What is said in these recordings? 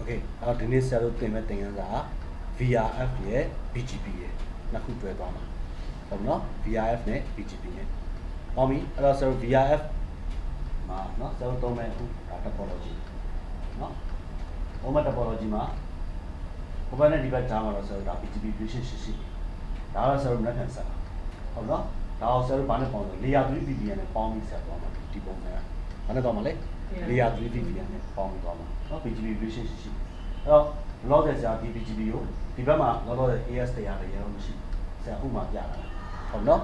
Okay အဲ့တော့ဒီနေ့ဆရာတို့သင်မဲ့သင်ခန်းစာ VRF ရဲ့ BGP ရဲ့နှစ်ခုတွဲသွားမှာဟုတ်နော် VRF နဲ့ BGP နဲ့ပေါင်းပြီအဲ့တော့ဆရာတို့ VRF မှာနော်ဆရာတို့သုံးမဲ့အခုဒါ topology နော်ဟိုမှာ topology မှာဟိုဘက်နဲ့ဒီဘက်ကြားမှာတော့ဆရာတို့ဒါ BGP relationship ရှိဒါတော့ဆရာတို့လက်ခံဆက်တာဟုတ်နော်ဒါအောင်ဆရာတို့ဘာနဲ့ပေါင်းလဲ layer 3 VPN နဲ့ပေါင်းပြီးဆက်သွားမှာဒီပုံစံကဘာနဲ့သွားမှာလဲ layer 3 VPN နဲ့ပေါင်းပြီးသွားမှာနော် BGP relationship ရှိအဲ့တော့လောဆယ်ဆရာဒီ BGP ကိုဒီဘက်မှာလောဆယ် AS တရားတွေရတော့မရှိဆရာဥမာပြတာဟုတ်နော်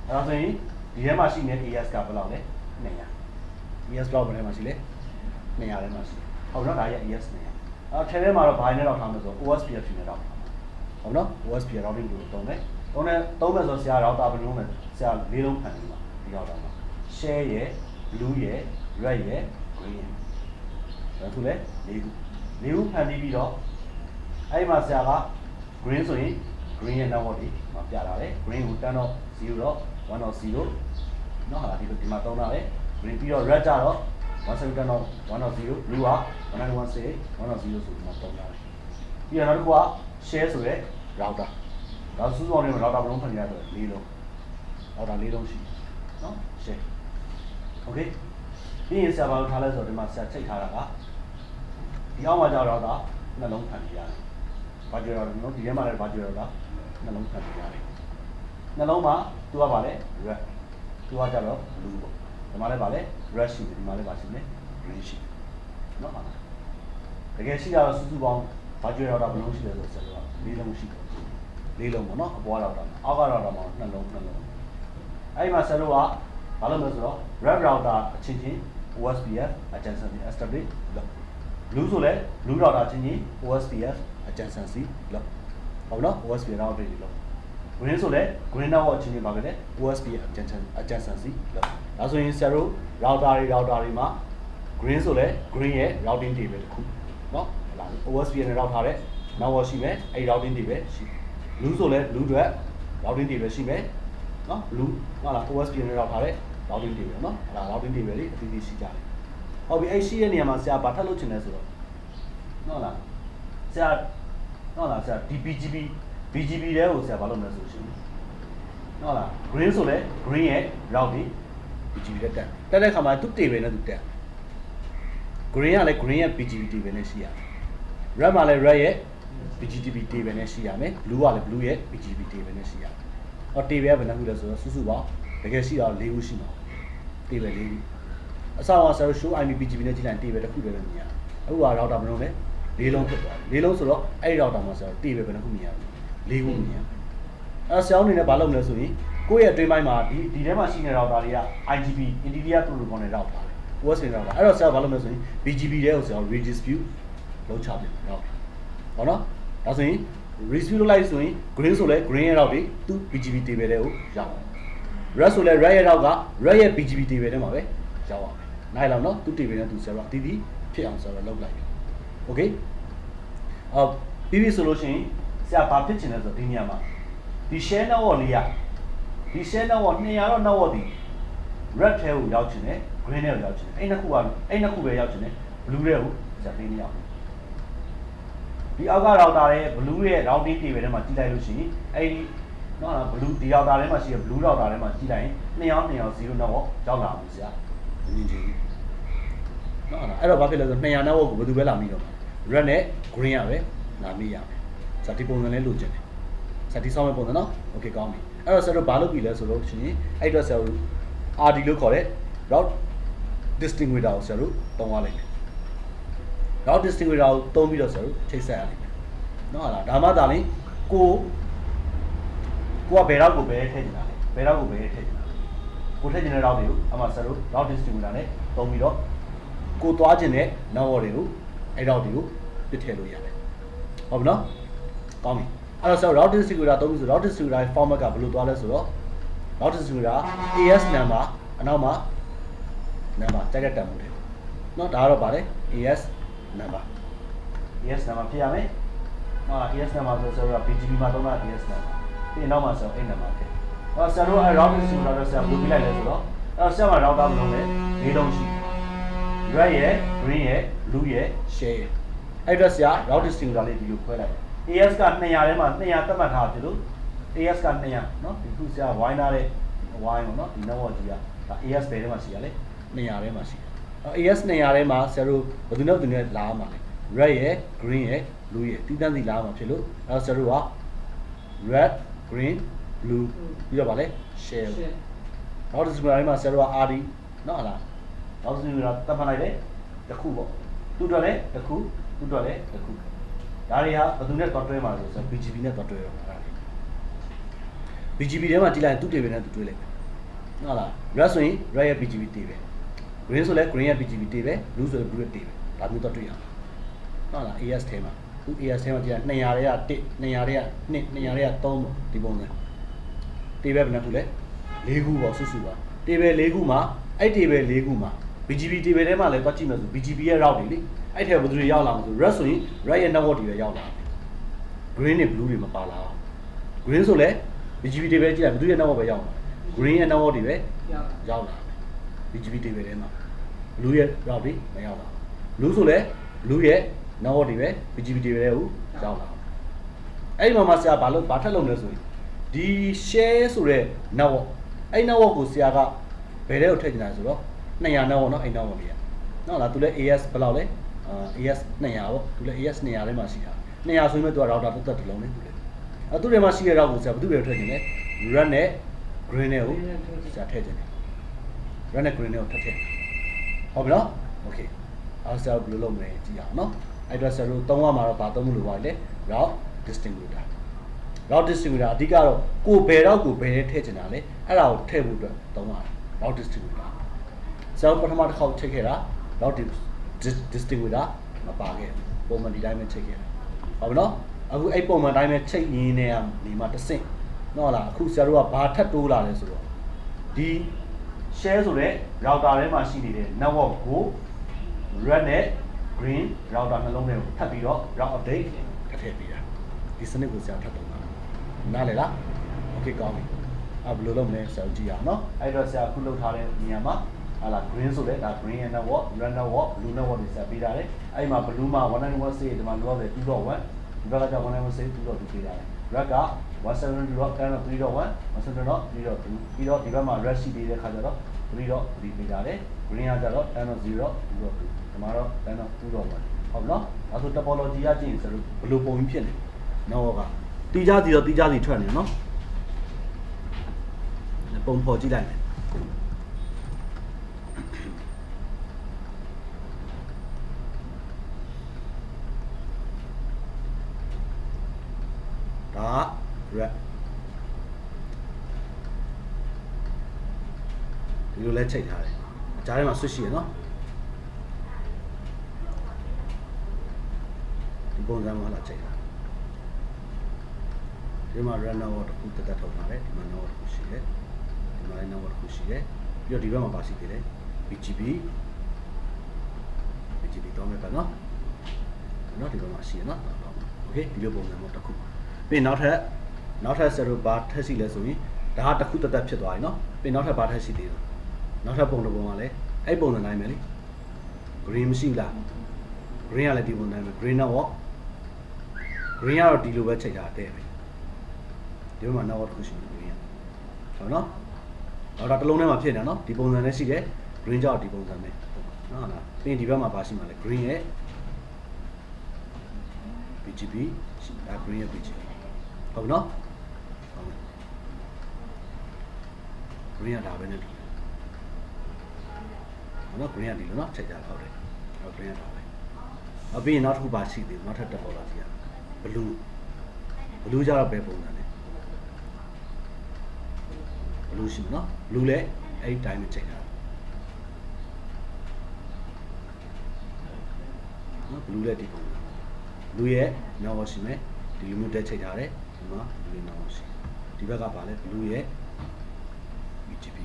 အဲ့တော့ဆိုရင်ဒီထဲမှာရှိနေ AS ကဘယ်လောက်လဲ200 AS ဘယ်လောက်ပဲမှာရှိလဲ200ထဲမှာရှိဟုတ်နော်ဒါရဲ့ AS 200အဲ့ထဲထဲမှာတော့ဘာနဲ့တော့ထားမလို့ဆို OSPF နဲ့တော့ဟုတ်နော် OSPF routing ကိုသုံးမယ်သုံးမယ်ဆိုဆရာ router ဘယ်လိုလဲဆရာ၄လုံးဖန်ပြီးပါဒီ router မှာ share ရယ် blue ရယ် red ရယ် green ရယ်ဒါသူလဲ၄ခုဖန်ပြီးတော့အဲ့မှာဆရာက green ဆိုရင် green ရဲ့ network တွေမှာပြလာတယ် green ကို10.0 1.0 နော်ဟာဒီမှာသုံးတာလေ green ပြီးတော့ red ကြတော့ 1.10.1.0 blue က 1.168 1.0 ဆိုပြီးတော့သုံးတာလေပြီးတော့နောက်တစ်ခုက share ဆိုရဲ router ဒါစူးစောင်းနေမှာ router ဘယ်လုံးဖန်ရတော့၄လုံး router ၄လုံးရှိနော် share okay ပြီးရင်ဆရာဘာလို့ထားလဲဆိုတော့ဒီမှာဆရာချိန်ထားတာကဒီအောက်မှာကျတော့router နှလုံးဖန်ပြရတယ်ဘာကြော်တော့နော်ဒီထဲမှာလည်းဘာကြော်တော့နှလုံးဖန်ပြရတယ်နှလုံးမှာသူကပါလဲ red သူကကြတော့ blue ပေါ့ဒီမှာလည်းပါလဲ red ရှိတယ်ဒီမှာလည်းပါရှိတယ် green ရှိတယ်နော်ဟုတ်လားတကယ်ရှိရတော့စုစုပေါင်းဘာကြော်တော့ဘယ်လုံးရှိလဲဆိုတော့ဆရာက၄လုံးရှိတယ်၄လုံးပေါ့နော်အပေါ်တော့အောက်ကတော့မှာနှလုံးအဲ့မှာဆရာတို့ကဘာလို့လဲဆိုတော့ red router အချင်းချင်း OSPF adjacency establish လို့ blue ဆိုလဲ blue router ချင်းချင်း OSPF adjacency လို့ဟုတ်နော် OSPF router တွေလို့ green ဆိုလဲ green network ချင်းချင်းပါပဲလေ OSPF adjacency လို့ဒါဆိုရင်ဆရာတို့ router တွေမှာ green ဆိုလဲ green ရဲ့ routing table တစ်ခုနော်ဟုတ်လား OSPF နဲ့ router ထားတဲ့ network ရှိမယ်အဲ့ routing table ရှိ blue ဆိုလဲ blue အတွက် routing table ရှိမယ်နော် blue ဟုတ်လား OSPF နဲ့ router ထားတဲ့ routing table နော်အဲ့ဒါ routing table တွေအသီးသီးရှိကြတယ်ဟုတ်ပြီအဲ့ရှိတဲ့နေရာမှာဆရာဘာထပ်လုပ်ချင်လဲဆိုတော့ဟုတ်လားဆရာဒီ BGP တဲကိုဆရာဘာလုပ်မလဲဆိုရှင်ဟုတ်လား green ဆိုလဲ green ရဲ့ routing BGP တက်တဲ့ခါမှာသူ့ table နဲ့သူတက် green ကလည်း green ရဲ့ BGP table နဲ့ရှိရတယ် red မှာလည်း red ရဲ့ BGP table နဲ့ရှိရမယ် blue ကလည်း blue ရဲ့ BGP table နဲ့ရှိရမယ်အော် table ကဘယ်နှခုလဲဆိုတော့စုစုပေါင်းတကယ်ရှိတော့၄ခုရှိမှာ table ၄ခုအစတော့ဆရာတို့ show IP BGP နဲ့ကြည့်လိုက် table တစ်ခုပဲမြင်ရတယ်အခုက router ဘယ်လိုလဲ၄လုံးဖြစ်သွားတယ်၄လုံးဆိုတော့အဲ့ဒီ router မှာဆရာတို့ table ဘယ်နှခုမြင်ရလဲ၄ခုမြင်ရအဲ့ဆရာတို့အနေနဲ့ဘာလုပ်မလဲဆိုရင်ကိုယ့်ရဲ့အတွင်းပိုင်းမှာဒီထဲမှာရှိနေတဲ့ router တွေက IGP Interior Protocol နဲ့ရောက်ပါတယ် OSPF router အဲ့တော့ဆရာဘာလုပ်မလဲဆိုရင် BGP တဲကိုဆရာတို့ redistribute လုပ်ချပြတယ်ဟုတ်နော်ဒါဆိုရင် redistribute လုပ်လိုက်ဆိုရင် green ဆိုလဲ green ရဲ့ route တွေသူ BGP table တဲကိုရောက် red ဆိုလဲ red ရဲ့ route က red ရဲ့ BGP table ထဲမှာပဲရောက်အောင်နိုင်လောက်နော်သူ table နဲ့သူဆရာတို့အတီးတီးဖြစ်အောင်ဆရာတို့လုပ်လိုက်ပြီ okay ပြီးပြီဆိုလို့ရှိရင်ဆရာဘာဖြစ်ချင်လဲဆိုတော့ဒီနေရာမှာဒီ share network လေးကဒီ share network 200တော့ network ဒီ red ထဲကိုရောက်ချင်တယ် green ထဲကိုရောက်ချင်တယ်အဲ့နှစ်ခုပဲရောက်ချင်တယ် blue ထဲကိုဆရာသိနေရောက်ဒီအောက်က router ရဲ့ blue ရဲ့ routing table ထဲမှာကြည့်လိုက်လို့ရှိရင်အဲ့ဒီနော် blue ဒီ router ထဲမှာရှိတဲ့ blue router ထဲမှာကြည့်လိုက်ရင်200 0 network ရောက်လာပြီဆရာမြင်ကြည့်နော်အဲ့တော့ဘာဖြစ်လဲဆို200 network ကိုဘယ်သူပဲလာမိတော့ red နဲ့ green ရပဲလာမိရမယ်ဆရာဒီပုံစံလေးလိုချင်တယ်ဆရာဒီဆောင်းမဲ့ပုံစံနော် okay ကောင်းပြီအဲ့တော့ဆရာတို့ဘာလုပ်ပြီလဲဆိုလို့ရှိရင်အဲ့တော့ဆရာတို့ RD လို့ခေါ်တဲ့ route distinguisher ကိုဆရာတို့သုံးရလိုက်မယ် route distinguisher ကိုသုံးပြီးတော့ဆရာတို့ချိတ်ဆက်ရလိမ့်မယ်နော်ဟာလားဒါမှသာလျှင်ကိုကဘယ်တော့ကိုပဲထည့်နေတာလဲဘယ်တော့ကိုပဲထည့်နေတာကိုထည့်နေတဲ့ route တွေကိုအမှဆရာတို့ route distinguisher နဲ့သုံးပြီးတော့ကိုသွားခြင်းတဲ့ network တွေကိုအဲ့ route တွေကိုပြစ်ထည့်လို့ရတယ်ဟုတ်ပြီနော်ကောင်းပြီအဲ့တော့ဆရာ route distributor သုံးပြီးဆို route distributor ရဲ့ format ကဘယ်လိုသွားလဲဆိုတော့ route distributor AS number အနောက်မှာ number တိုက်တဲ့တန်ဖိုးတွေเนาะဒါကတော့ဗါလေ AS number ဖြစ်ရမယ်AS number ဆိုတော့ BGP မှာသုံးတာ AS number ပြီးနောက်မှာဆိုတော့ A number ဖြစ်အဲ့ဆရာတို့အဲ့ route distributor တော့ဆရာဘယ်လိုပြလိုက်လဲဆိုတော့အဲ့ဆရာမှာ router ဘယ်လိုလဲ၄လုံးရှိ red ရဲ့ green ရဲ့ blue ရဲ့ share ရ address ရ route distributor လေးဒီလိုခွဲလိုက် AS က200ထဲမှာ200သတ်မှတ်ထားပြီလို့ AS က200เนาะဒီခုဆရာ wine ထားတဲ့ wine ပေါ့เนาะဒီ network ကြီးကဒါ AS ဘယ်ထဲမှာရှိရလဲ200ထဲမှာရှိတယ်AS 200ထဲမှာဆရာတို့ဘယ်သူနဲ့ဘယ်သူနဲ့လာမှာလဲ red ရယ် green ရယ် blue ရယ်တီးတန်းစီလာမှာဖြစ်လို့အဲဆရာတို့က red green blue ပြီးတော့ဗာလဲ share route distributor ထဲမှာဆရာတို့က RD เนาะဟလား route distributor သတ်မှတ်လိုက်တယ်တစ်ခုပေါ့သူ့အတွက်လည်းတစ်ခုသူ့အတွက်လည်းတစ်ခုဒါတွေကဘယ်သူနဲ့တွဲမှာလဲဆိုတော့ BGP နဲ့တွဲတော့အဲ့ဒါလေး BGP ထဲမှာကြည့်လိုက်ရင်သူ့ table နဲ့သူတွေ့လိုက်မယ်ဟုတ်လား red ဆိုရင် red ရဲ့ BGP table green ဆိုလဲ green ရဲ့ BGP table blue ဆိုရင် blue ရဲ့ table ဒါမျိုးတော့တွေ့ရမှာဟုတ်လား AS ထဲမှာသူ AS ထဲမှာကြည့်ရင်200တွေက1 200တွေက2 200တွေက3ပေါ့ဒီပုံစံ table ဘယ်နှခုလဲ4ခုပေါ့စုစုပါ table 4ခုမှာအဲ့ table 4ခုမှာ BGP table ထဲမှာလည်းတွက်ကြည့်မယ်ဆို BGP ရဲ့ route တွေလေအဲ့ထဲဘယ်သူတွေရောက်လာမှာဆို red ဆိုရင် red ရဲ့ network တွေပဲရောက်လာတယ် green နဲ့ blue တွေမပါလာဘူး green ဆိုလဲ BGP table ကြည့်လိုက်ဘယ်သူရဲ့ network ပဲရောက်လာ green ရဲ့ network တွေပဲရောက်လာ BGP table ထဲမှာ blue ရဲ့ route တွေမရောက်လာ blue ဆိုလဲ blue ရဲ့ network တွေပဲ BGP table ထဲကိုရောက်လာအဲ့ဒီမှာဆရာဘာထက်လုံးလဲဆိုရင်ဒီ share ဆိုတဲ့ network အဲ့ network ကိုဆရာကဘယ်ထဲကိုထည့်ချင်တာဆိုတော့200 network เนาะအဲ့ network တွေကနော်လားသူလဲ AS ဘယ်လောက်လဲAS 200ပေါ့သူလဲ AS 200ထဲမှာရှိတာ200ဆိုရင်မဲ့သူက router တက်တက်တလုံးနဲ့သူလဲအဲ့သူတွေမှာရှိတဲ့ route ကိုဆရာဘယ်သူတွေထည့်ချင်လဲ red နဲ့ green နဲ့ကိုဆရာထည့်ချင်တယ် red နဲ့ green နဲ့ကိုထည့်ဟုတ်ပြီနော် okay အဲ့ဆရာဘယ်လိုလုပ်မလဲကြည့်အောင်နော်အဲ့တော့ဆရာတို့သုံးရမှာတော့ဗာသုံးမှုလို့ပါလေ route distributor route distributor အဓိကတော့ကိုဘယ်တော့ကိုဘယ်ထဲထည့်ချင်တာလဲအဲ့ဒါကိုထည့်ဖို့အတွက်သုံးရတယ် route distributor ဆရာပထမတစ်ခေါက်ချိန်ခဲ့တာ route distributor မပါခဲ့ပုံမှန်ဒီတိုင်းပဲချိန်ခဲ့တာဟုတ်ပြီနော်အခုအဲ့ပုံမှန်တိုင်းပဲချိန်ရင်းနေရနေမှာတစ်ဆင့်နော်လားအခုဆရာတို့ကဘာထပ်တိုးလာလဲဆိုတော့ဒီ share ဆိုတဲ့ router ထဲမှာရှိနေတဲ့ network ကို red နဲ့ green router နှလုံးထဲကိုထပ်ပြီးတော့ route update ထည့်ပေးတာဒီစနစ်ကိုဆရာထပ်သုံးတာနားလည်လား okay ကောင်းပြီဘယ်လိုလုပ်မလဲဆရာကြည့်ရအောင်နော်အဲ့တော့ဆရာအခုလုပ်ထားတဲ့နေရာမှာဟာလာ green ဆိုတဲ့ဒါ green and network red network blue network တွေဆက်ပေးထားတယ်အဲ့မှာ blue မှာ1916ဒီမှာလောတယ်2.1ဒီဘက်ကကျ1916 2.2ပေးထားတယ် red က172.10.3.1 172.3.2ပြီးတော့ဒီဘက်မှာ red ရှိပေးတဲ့ခါကျတော့3.3ပေးထားတယ် green ကကျတော့10.0 2.2ဒီမှာတော့10.2.1ဟုတ်ပြီနော်အဲဆို topology ကကြည့်ရင်ဆိုတော့ဘယ်လိုပုံကြီးဖြစ်နေ network ကတီးကြစီတော့တီးကြစီထွက်နေနော်ပုံဖော်ကြည့်လိုက်မယ်ဒါ red ဒီလိုလဲချိန်ထားတယ်အကြားထဲမှာ switch ရှိရနော်ဒီပုံစံမှာလာချိန်ထားဒီမှာ red network တစ်ခုတက်ထုတ်ထားတယ်ဒီမှာ network တစ်ခုရှိတယ်ဒီမှာ network တစ်ခုရှိတယ်ပြီးတော့ဒီဘက်မှာပါရှိသေးတယ် BGP တော့မယ်ပါနော်ဒီဘက်မှာရှိရနော်โอเคဒီလိုပုံစံမျိုးတစ်ခုပြီးနောက်ထပ်ဆယ်တို့ဘာထက်ရှိလဲဆိုရင်ဒါကတစ်ခုတက်ဖြစ်သွားပြီနော်ပြီးနောက်ထပ်ဘာထက်ရှိသေးလဲနောက်ထပ်ပုံတစ်ပုံကလည်းအဲ့ပုံစံတိုင်းပဲလေ green မရှိလား green ကလည်းဒီပုံစံပဲ green network green ကတော့ဒီလိုပဲချိန်ထားတဲ့ပဲဒီဘက်မှာ network တစ်ခုရှိတယ် green ဟုတ်နော်တော့ဒါတစ်လုံးထဲမှာဖြစ်နေနော်ဒီပုံစံနဲ့ရှိတယ် green ကြောက်ဒီပုံစံပဲနော်လားပြီးရင်ဒီဘက်မှာပါရှိမှာလေ green ရဲ့ BGP ဒါ green ရဲ့ BGP ဟုတ်နော်ဟုတ် green ကဒါပဲနဲ့တူတယ်ဟုတ်နော် green ကဒီလိုနော်ချိန်ကြဟုတ်တယ်ဟုတ် green ကဒါပဲပြီးရင်နောက်တစ်ခုပါရှိသေးတယ်နောက်ထပ်တက်ပေါ်လာစီရ blue ကြတော့ပဲပုံစံနဲ့ blue ရှိမှာနော် blue လည်းအဲ့ဒီတိုင်းပဲချိန်တာနော် blue လည်းဒီပုံစံ blue ရဲ့ network ရှိမယ်ဒီလိုမျိုးတက်ချိန်ထားတယ်ဒီမှာ blue ရဲ့ network ရှိဒီဘက်ကပါလဲ blue ရဲ့ BGP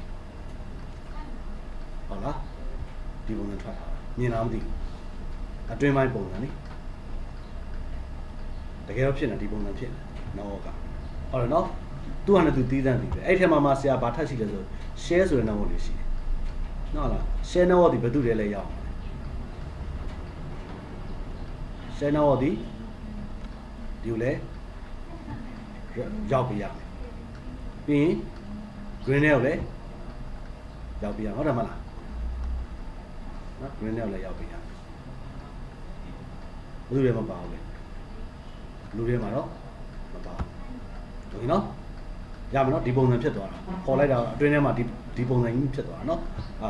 ဟုတ်လားဒီပုံစံထွက်တာမြင်လားမသိဘူးအတွင်းပိုင်းပုံစံလေတကယ်တော့ဖြစ်နေဒီပုံစံဖြစ်နေ network ကဟုတ်တယ်နော်သူ့ဟာနဲ့သူတီးသန့်ပြီးပဲအဲ့ထဲမှာဆရာဘာထပ်ရှိလဲဆို share ဆိုတဲ့ network လေးရှိတယ်နော်လား share network ဒီဘယ်သူတွေလဲရအောင် channel ဒီဒီကိုလည်းရောက်ပြရမယ်ပြီးရင် green နဲ့ကိုလည်းရောက်ပြရဟုတ်တယ်မလားနော် green နဲ့ကိုလည်းရောက်ပြရမယ်ဘယ်လိုလဲမပါဘူးလေလူတွေမှာတော့မပါဘူးဟုတ်ပြီနော်ရမယ်နော်ဒီပုံစံဖြစ်သွားတာခေါ်လိုက်တာအတွင်းထဲမှာဒီပုံစံကြီးဖြစ်သွားတာနော်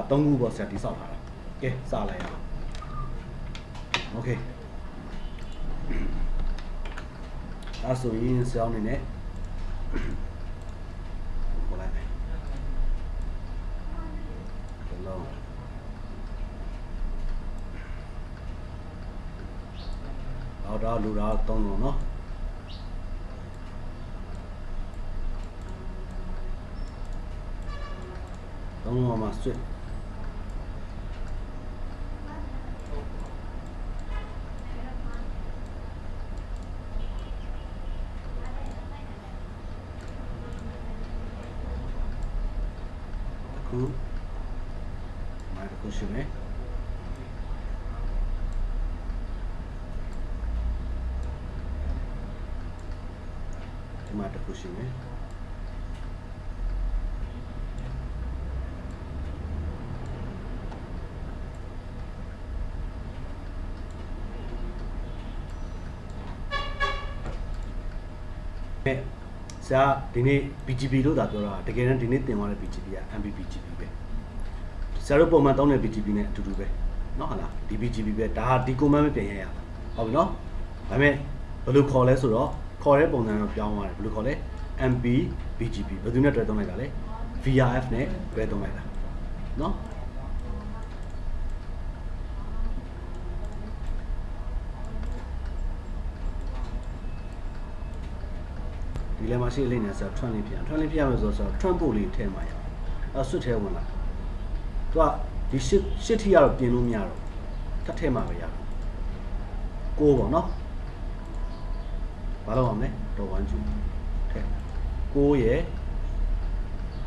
3ခုပေါ့ဆက်တိဆောက်ထားတာကဲစလိုက်ရအောင်โอเคအဲ့ဆိုရင်ဆောင်းနေနဲ့ခေါ်လိုက်မယ်ဘယ်လိုအော်ဒါလူသား3လုံးနော်3လုံးမှာဆွတ်အခုမိုက်ကိုရှင်းမယ်ဒီမှာတစ်ခုရှင်းမယ်ဆရာဒီနေ့ BGP လို့သာပြောတာတကယ်တမ်းဒီနေ့တင်သွားတဲ့ BGP က MBBGP ပဲဆရာတို့ပုံမှန်တောင်းတဲ့ BGP နဲ့အတူတူပဲเนาะဟုတ်လားဒီ BGP ပဲဒါဒီ command ပဲပြင်ရရတာဟုတ်ပြီเนาะဒါပေမဲ့ဘယ်လိုခေါ်လဲဆိုတော့ခေါ်တဲ့ပုံစံတော့ပြောင်းသွားတယ်ဘယ်လိုခေါ်လဲ MBBGP ဘယ်သူနဲ့တွဲသုံးလိုက်တာလဲ VRF နဲ့တွဲသုံးလိုက်တာเนาะဒီလည်းမရှိလိမ့်နေဆိုတော့ trend လေးပြန် trend လေးပြရမယ်ဆိုတော့ trend ပို့လေးထည့်မှာရအောင်ဆွတ်ထဲဝင်လာသူကဒီရှစ်ထိကတော့ပြင်လို့မရတော့ထပ်ထဲမှာပဲရတော့ကိုပေါ့နော်ဘာလို့အောင်လဲတော့1 2ထဲ9ရယ်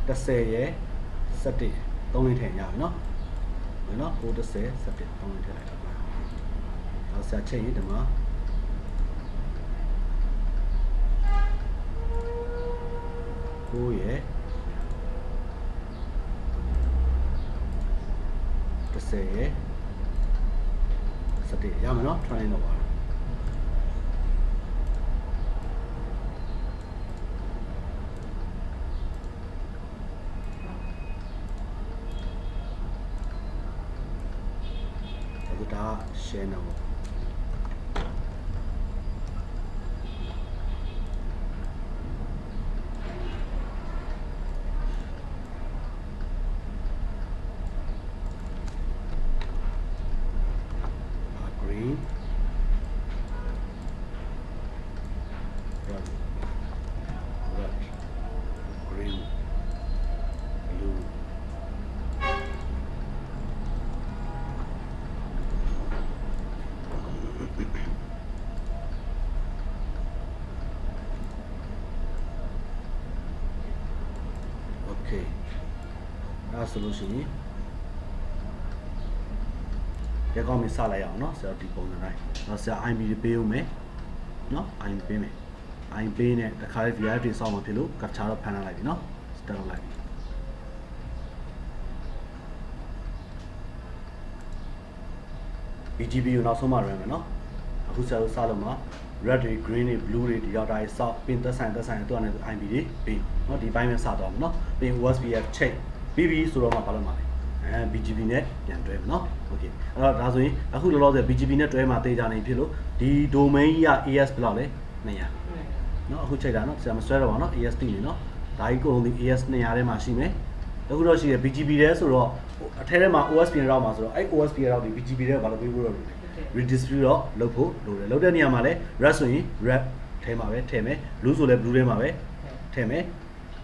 10ရယ်17 3လေးထည့်ရပြီနော်ဟုတ်နော်9 10 17 3လေးထည့်လိုက်တော့နောက်ဆက်ချိန်ရင်ဒီမှာ9ရယ်10ရယ်17ရမယ်နော် try လုပ်ပါဒါ share နော်ဆိုလို့ရှိရင်ဒီကောင်မျိုးစလိုက်အောင်เนาะဆရာဒီပုံစံတိုင်းတော့ဆရာ IB ပေးဦးမယ်เนาะ IB ပေးမယ် IB နဲ့တခါလေး VRF တွေစောင့်မှာဖြစ်လို့ capture တော့ဖန်လိုက်ပြီเนาะ start လုပ်လိုက်ပြီ BGP ကိုနောက်ဆုံးမှ run မယ်เนาะအခုဆရာတို့စလို့မှာ red တွေ green တွေ blue တွေဒီရောက်တာစောင့်ပင်သက်ဆိုင်သူ့အနေနဲ့ IB တွေပေးเนาะဒီဘိုင်းပဲစသွားမယ်เนาะပြီး OSPF check BB ဆိုတော့မှဘာလို့မှာလဲBGP နဲ့ပြန်တွဲမယ်เนาะโอเคအဲ့တော့ဒါဆိုရင်အခုလောလောဆယ် BGP နဲ့တွဲမှာတေးကြနေဖြစ်လို့ဒီ domain ကြီးက AS ဘယ်လောက်လဲ200เนาะအခုချိန်တာเนาะဆရာမဆွဲတော့ပါเนาะ AS တိနေเนาะဒါကြီးကုန်ဒီ AS 200ထဲမှာရှိမယ်အခုတော့ရှိတယ် BGP ထဲဆိုတော့အထဲထဲမှာ OSP ရောက်မှာဆိုတော့အဲ့ OSP ရောက်ဒီ BGP ထဲဘာလို့ပေးဖို့တော့ redistribute တော့လုပ်ဖို့လိုတယ်လုပ်တဲ့နေရာမှာလဲ red ဆိုရင် red ထဲမှာပဲထည့်မယ် blue ဆိုလဲ blue ထဲမှာပဲထည့်မယ်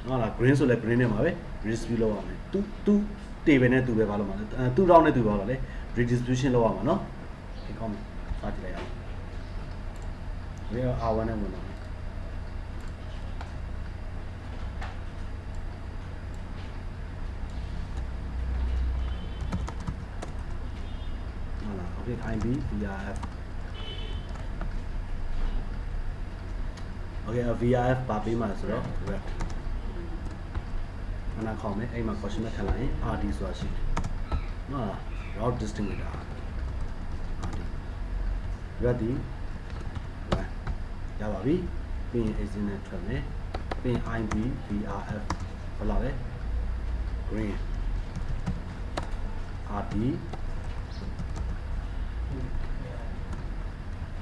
ဟုတ်လား green ဆိုလဲ green ထဲမှာပဲ redistribute လုပ်ရမယ်သူ table နဲ့သူပဲဘာလို့မှာလဲသူ round နဲ့သူဘာလို့လဲ redistribution လုပ်ရမှာเนาะဒီကောင်းပြီစကြည့်လိုက်အောင်ဒီ R1 နဲ့ဝင်တော့ဟုတ်လား okay IB VRF okay VRF ပါပေးမှာဆိုတော့ red အနာခေါင်းနဲ့အဲ့မှာ question နဲ့ထပ်လာရင် RD ဆိုတာရှိတယ်နော် route distinguisher RD red ဒီ1ရပါပြီပြီးရင် exit နဲ့ထွက်မယ်ပြီးရင် IB VRF ဘယ်လောက်လဲ green RD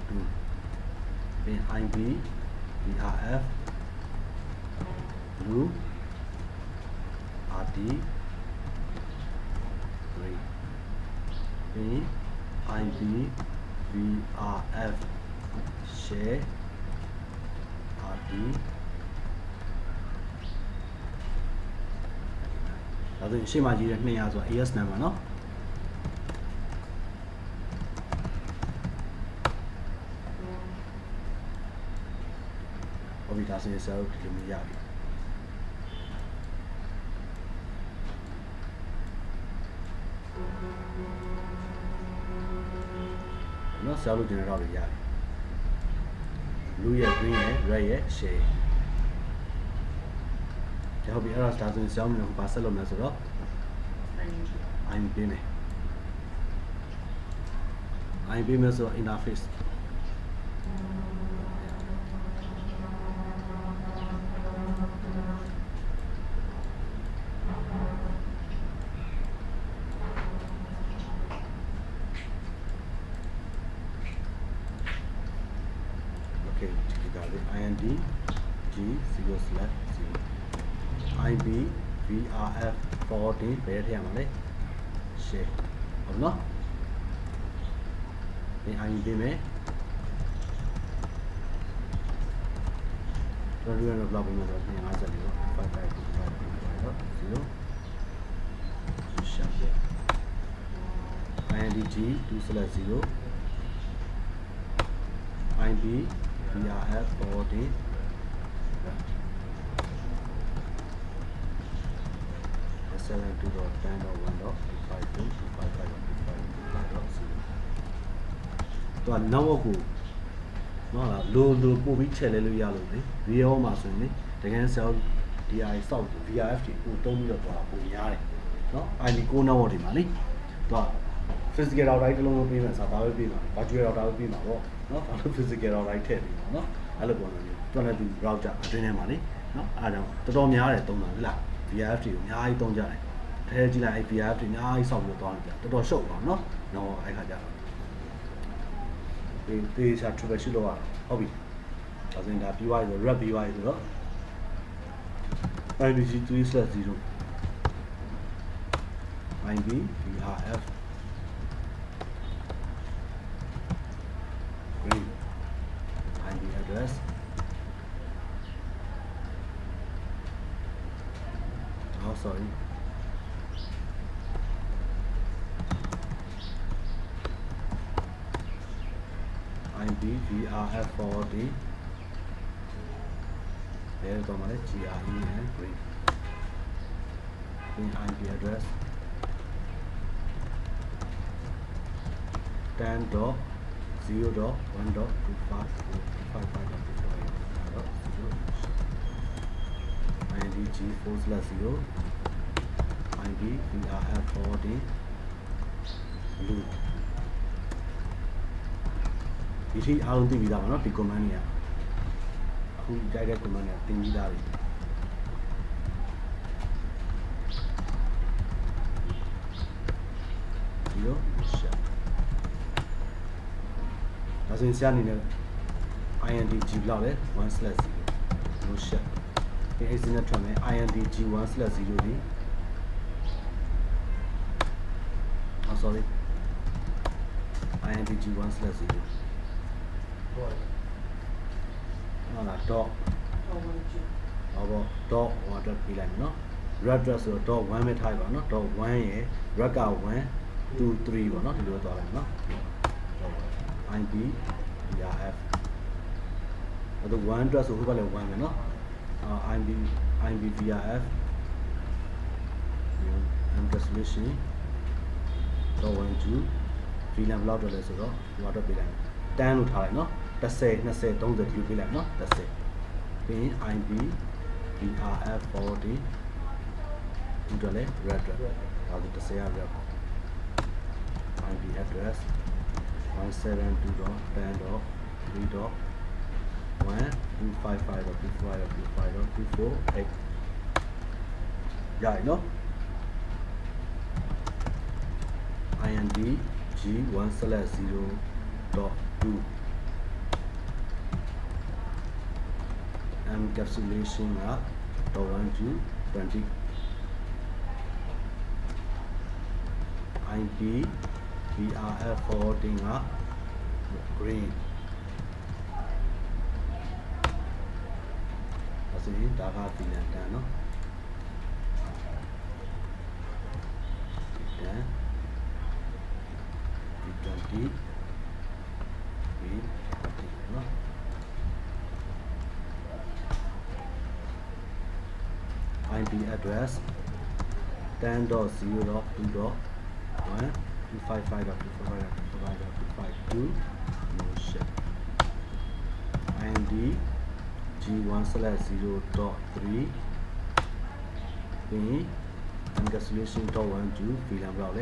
2ပြီးရင် IB VRF blue RD 3ပြီးရင် IB VRF share RD ဒါဆိုရင်ရှေ့မှာကြီးတဲ့200ဆိုတာ AS number เนาะဟုတ်ပြီဒါဆိုရင်ဆရာတို့ဒီလိုမျိုးရပြီနော်ဆရာတို့ generate တွေရတယ် blue ရဲ့ green ရဲ့ red ရဲ့ share ဒါဟုတ်ပြီအဲ့ဒါဒါဆိုရင်ဆရာတို့ကဘာဆက်လုပ်မလဲဆိုတော့ I'm ပေးမယ် I'm ပေးမယ်ဆိုတော့ interface IND G 0/0 IB VRF 14 ဘယ်ထည့်ရမှာလဲ share ဟုတ်နော်ဒီ IB ပေးမယ်တော်တော်များများ block ပေးမယ်ဆိုတော့250လို့5525 0 IND G 2/0 IB VRF 40 7.10.1.252.255.255.0တော့နောက်ကိုနော်လိုပို့ပြီးချက်လဲလို့ရလို့လေ VO မှာဆိုရင်လေတကယ် cell DI စောက် VRF ကိုတုံးပြီးတော့သွားတာပုံများတယ်နော် ID 9 နောက်ဒီမှာလေတော့ physical router တစ်လုံးလုံးပေးမယ်ဆိုတာဒါပဲပေးမှာ virtual router ပဲပေးမှာပေါ့နော်ဒါလို့ physical router ထည့်ပြီးပါနော်အဲ့လိုပုံစံမျိုးတွက်လက်သူ router အတွင်းထဲမှာလေနော်အားကြောင့်တော်တော်များတယ်တုံးတာဟုတ်လား VRF တွေကိုအများကြီးတုံးကြတယ်ထဲကြည့်လိုက်အဲ့ VRF တွေအများကြီးစောက်ပြီးတော့သွားတယ်တော်တော်ရှုပ်ပါနော်နော်အဲ့ခါကျတော့ဒီစာ troubleshoot လုပ်ရဟုတ်ပြီဒါဆိုရင်ဒါပြီးသွားပြီဆို red ပြီးသွားပြီဆိုတော့ IBG 3/0 IB VRF green IB address oh sorry IB VRF 40 there to my GRE and green in IP address 10.0.1.25.25.0 INDG 4/0 IB VRF 40 blueဒီထိအားလုံးသိပြီးသားပါเนาะဒီ command တွေကအခုတိုက်တဲ့ command တွေသင်ပြီးသားပြီဒီလိုရှာဒါဆိုရင်ဆရာအနေနဲ့ INDG ဘလောက်လဲ 1/0 လို့ရှာဒီ exit နဲ့ထွက်မယ် INDG 1/0 ဒီsorry INDG 1/0ဟုတ်လား dot ဟုတ်ပါ dot ဟိုအတွက်ပြီးလိုက်မယ်နော် red dress ဆိုတော့ dot 1ပဲထားပါနော် dot 1ရယ် red က1 2 3ပေါ့နော်ဒီလိုသွားလိုက်နော် IB VRF အဲ့တော့1 dress ဆိုဟိုဘက်လည်း1ပဲနော် IB VRF and transmission dot 1 2 VLAN ဘလောက်တော့လဲဆိုတော့ဟိုအတွက်ပြီးလိုက်10လို့ထားလိုက်နော်10 20 30ဒီလိုပေးလိုက်နော်10 pin IB BRF forwarding into the red rather to say red IB address 172.10.3.1255.25.25.248 yeah no IND G1/0.2 encapsulation at .1 to 20 IP BRF forwarding at green that's it data field no then B20 no IP address 10.0.2.1 255.255.252 no shit IND G1/0.3 pin encapsulation .1 to field and block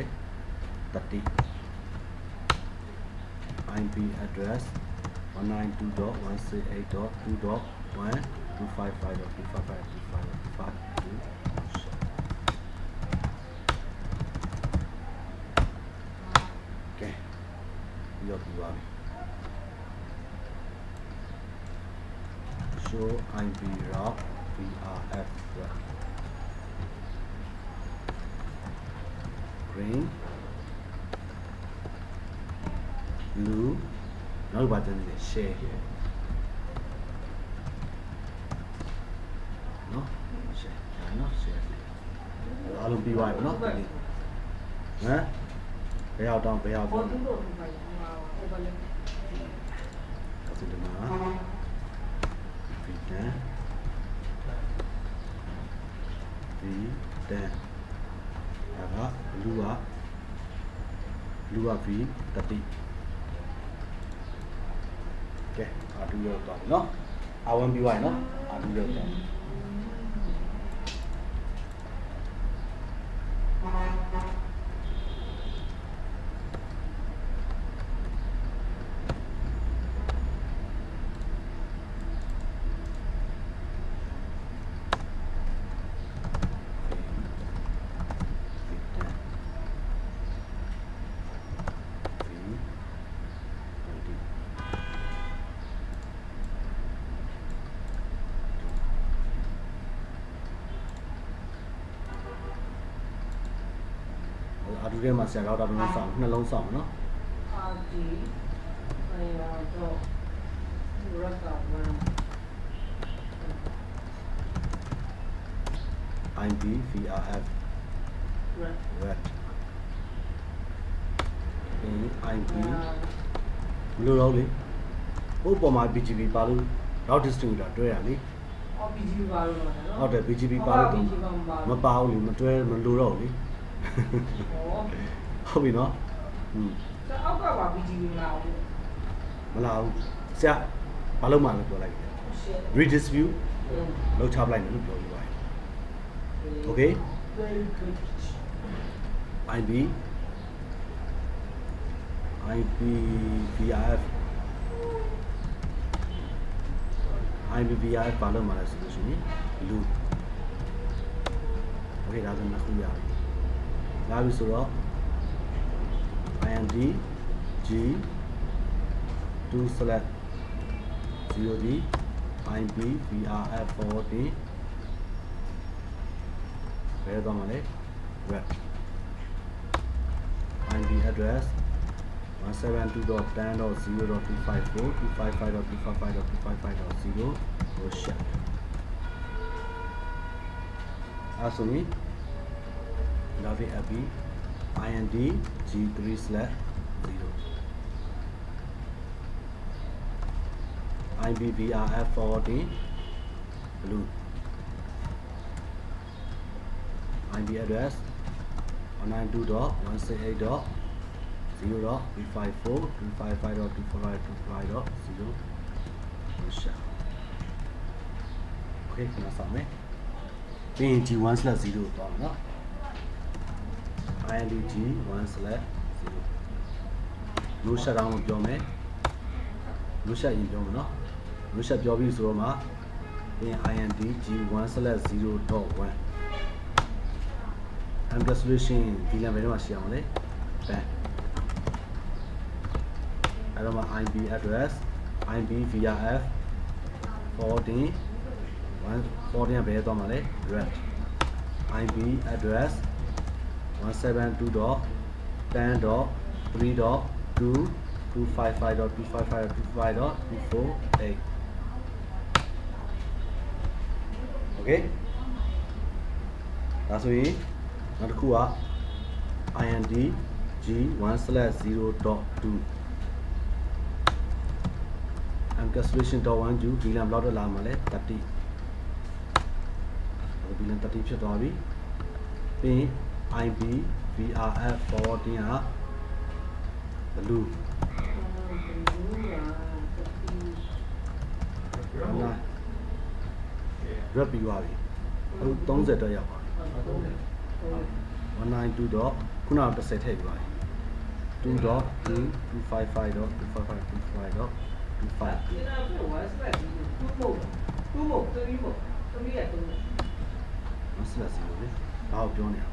30 IP address 192.168.2.1 255.255.255.252 okay you're show IP route VRF green blue no button is share here no share no share all of be white no huh bé ao down that's it now then blue V 30 okay I do your done no I won't be white no I do your done I do them as a lot of no sound, no long sound, no? IB VRF red IB blue rolling open my BGB balu route distributor တွေ့ရလေ BGB ပါလို့တော့နော် ဟုတ်တယ် BGB ပါလို့တော့မပါဘူးလေမတွဲမလိုတော့လေဟုတ်ပြီနော်ဆိုအောက်ကပါ BGB မလာဘူး မလာဘူးဆရာဘာလို့မှလည်းပြောလိုက်တယ် redistribute လောက်ချပလိုက်တယ်လို့ပြောပြီးပါတယ် okay very good IB VRF IBVRF ဘာလို့မှလဲဆိုလို့ရှိရင် blue okay ဒါဆိုနှစ်ခုရပြီလာပြီဆိုတော့ IND G 2/0 ဒီ IB VRF 40ဘယ်တော့မှလဲ red IB address 172.10.0.254.255.255.255.0 was shut. Asumi Lavi Abi IND G3/0 IBVRF 40 blue IB address 192.168.0.354.255.255.255.0 okay ခဏဆောင်မယ်ပြီးရင် G1/0 တော့เนาะ IND G1/0 no shutdown ကိုပြောမယ် no shut ရင်ပြောမယ်เนาะ no shut ပြောပြီးဆိုတော့မှပြီးရင် IND G1/0.1 encapsulation ဒီ level ထဲမှာရှိအောင်လေ ban အဲ့တော့မှ IP address IP VRF 14 114 ကဘယ်သွားမှာလဲ red IP address 172.10.3.255.255.255.248 okay ဒါဆိုရင်နောက်တစ်ခုက IND G1/0.2 encapsulation.1 VLAN ဘယ်လောက်တက်လာမှာလဲ30 VLAN 30ဖြစ်သွားပြီပြီးရင် IP VRF 14က blue ဟုတ်လား red ပြီးသွားပြီအခု30တက်ရောက်ပါ192. ခုနက30ထည့်ပြီးပါပြီ 2.255.255.255.255 1/0 လေဘာကိုပြောနေတာ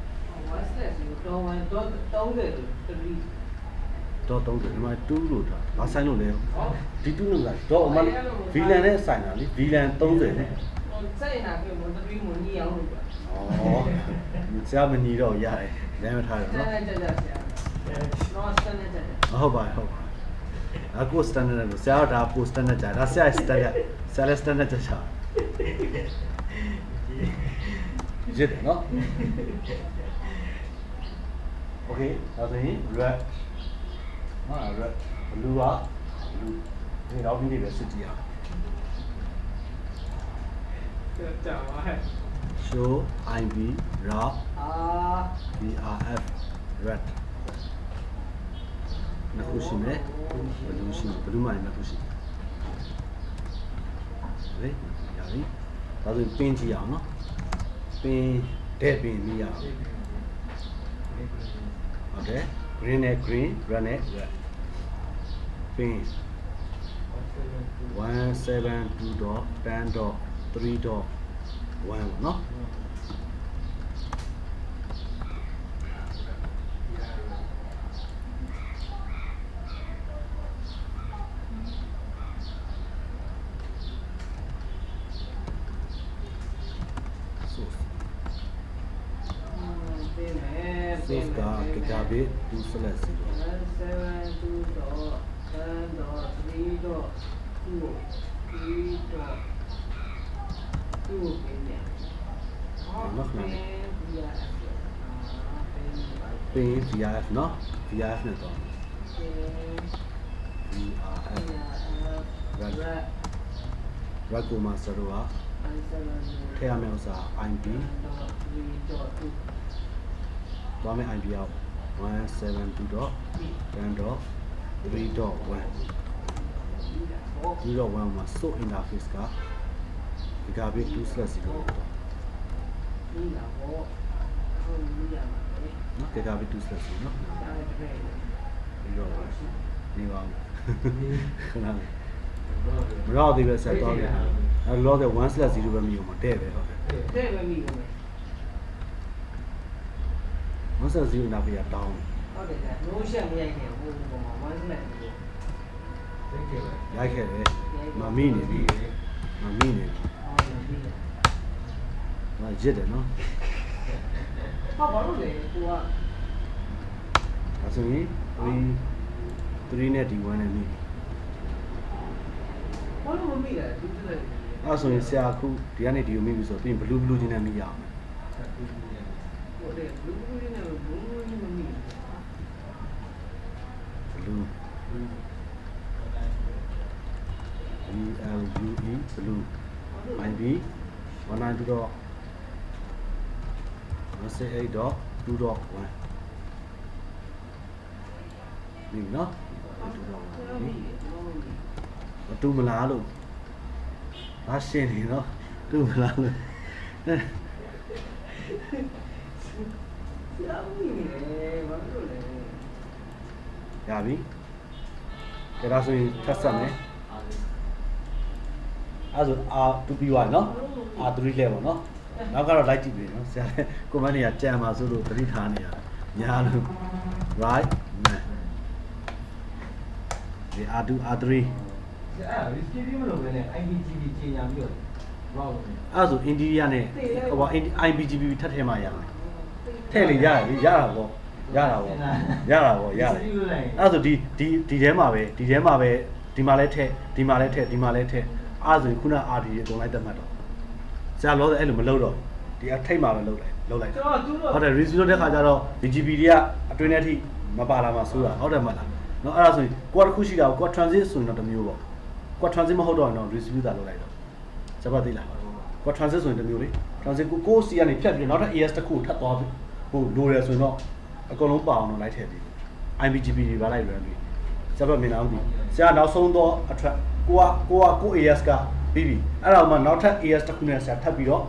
တော့30ဒီမှာ2လို့ထားဘာဆိုင်လို့လဲဒီ2လို့လားတော့အမ VLAN နဲ့ဆိုင်တာလေ VLAN 30နဲ့စိုက်နေတာပြောမတပီးမညီအောင်လို့ပြောဆရာမညီတော့ရတယ်လမ်းမထားတော့နော်တက်ဆရာနော်စတန်နဲ့တက်ဟုတ်ပါအခု standard နဲ့ဆရာကဒါ post standard ကြာဒါဆရာ standard ဆရာလည်း standard ကြာရစ်တယ်နော် okay ဒါဆိုရင် red ဟာ red blue က blue ဒီတော့ဒီလေးပဲစစ်ကြည့်အောင် ကြာပါဟဲ့ show IB raw VRF red နှစ်ခုရှိမယ် blue ရှိ blue မှာနှစ်ခုရှိလေရပြီဒါဆိုရင်ပင်းကြည့်အောင်နော်ပင်းတဲ့ပင်းမြည်အောင်ဟုတ်တယ် green နဲ့ green red နဲ့ red ပင်း 172.10.3.1 เนาะsource က gigabit 2/0 pin VRF เนาะ VRF နဲ့တော့ VRF red ကိုမှာဆိုတော့ထည့်ရမယ့်ဥစ္စာ IP သွားမယ့် IP က 172.10.3.1 0.1 မှာ source interface က gigabit 2/0 တော့နော် gigabit 2/0 နော်ပြီးတော့နေပါဦးခဏလေးမရောသေးပဲဆက်သွားပြီအဲလောတဲ့ 1/0 ပဲမြို့မှာတဲ့ပဲဟုတ်တယ်တဲ့ပဲမိပါမယ်1/0 နာပြရတောင်းဟုတ်တယ်ရိုးရှက်မရိုက်ခင်ဟိုပေါ်မှာ1/0ရိုက်ခဲ့တယ်မမိနေပြီမမိနေပြီဟာရစ်တယ်နော်ဟာဘာလို့လဲကိုကဒါဆိုရင်3နဲ့ D1 နဲ့မိဘာလို့မမိလဲသူတက်တယ်အဲ့ဆိုရင်ဆရာအခုဒီကနေဒီကိုမိပြီဆိုတော့ပြီးရင် blue ချင်းနဲ့မိရအောင်ဟုတ်တယ် blue ချင်းနဲ့ blue ချင်းမမိ blue BLUE blue IB 192.168.2.1 นี่เนาะ2.1 မတူမလားလို့ငါရှင်းနေเนาะ တူမလားလို့ Sao vậy? Mà rồi này. ရပြီဒါဆိုရင်ထပ်ဆက်မယ်အဲ့ဆို R2 ပြီးသွားပြီနော် R3 လဲပေါ့နော်နောက်ကတော့ like ကြည့်ပြီနော်ဆရာ comment တွေကကြံပါဆိုလို့သတိထားနေရတယ်ညာလို့ right man ဒီ R2 R3 À, risky đi mà đâu này, IBGB chia nhau nhiều. Wow. အဲ့ဆို India နဲ့ဟိုပါ IBGB ထပ်ထဲမှာရမယ်ထည့်လေရတယ်လေရတာပေါ့ရတာပေါ့ရတယ်အဲ့ဆိုဒီထဲမှာပဲဒီမှာလဲထည့်ဒီမှာလဲထည့်အဲ့ဆိုခုန RD အကုန်လိုက်တက်မှတ်တော့ဆရာလို့အဲ့လိုမလုပ်တော့ဒီအထိတ်မှာပဲလုပ်လိုက်ဟုတ်တယ် review တဲ့ခါကျတော့ BGB တွေကအတွင်းထဲထိမပါလာမှဆိုးတာဟုတ်တယ်မလားနော်အဲ့ဒါဆိုရင်ကိုယ်တစ်ခုရှိတာကိုယ် transit ဆိုရင်တော့တစ်မျိုးပေါ့ကိုယ် transit မဟုတ်တော့တော့ review တာလုပ်လိုက်တော့စပတ်သိလားကိုယ် transit ဆိုရင်တစ်မျိုးလေ transit ကိုစီကနေဖြတ်ပြီးနောက်ထပ် AS တစ်ခုထပ်သွားပြီဟိုလိုတယ်ဆိုရင်တော့အကုန်လုံးပါအောင်တော့လိုက်ထည့်ပြီး IBGB တွေပါလိုက်ရပြီစပတ်မြင်အောင်ဒီဆရာနောက်ဆုံးတော့အထက်ကို AS ကပြီးပြီအဲ့ဒါမှနောက်ထပ် AS တစ်ခုနဲ့ဆရာထပ်ပြီးတော့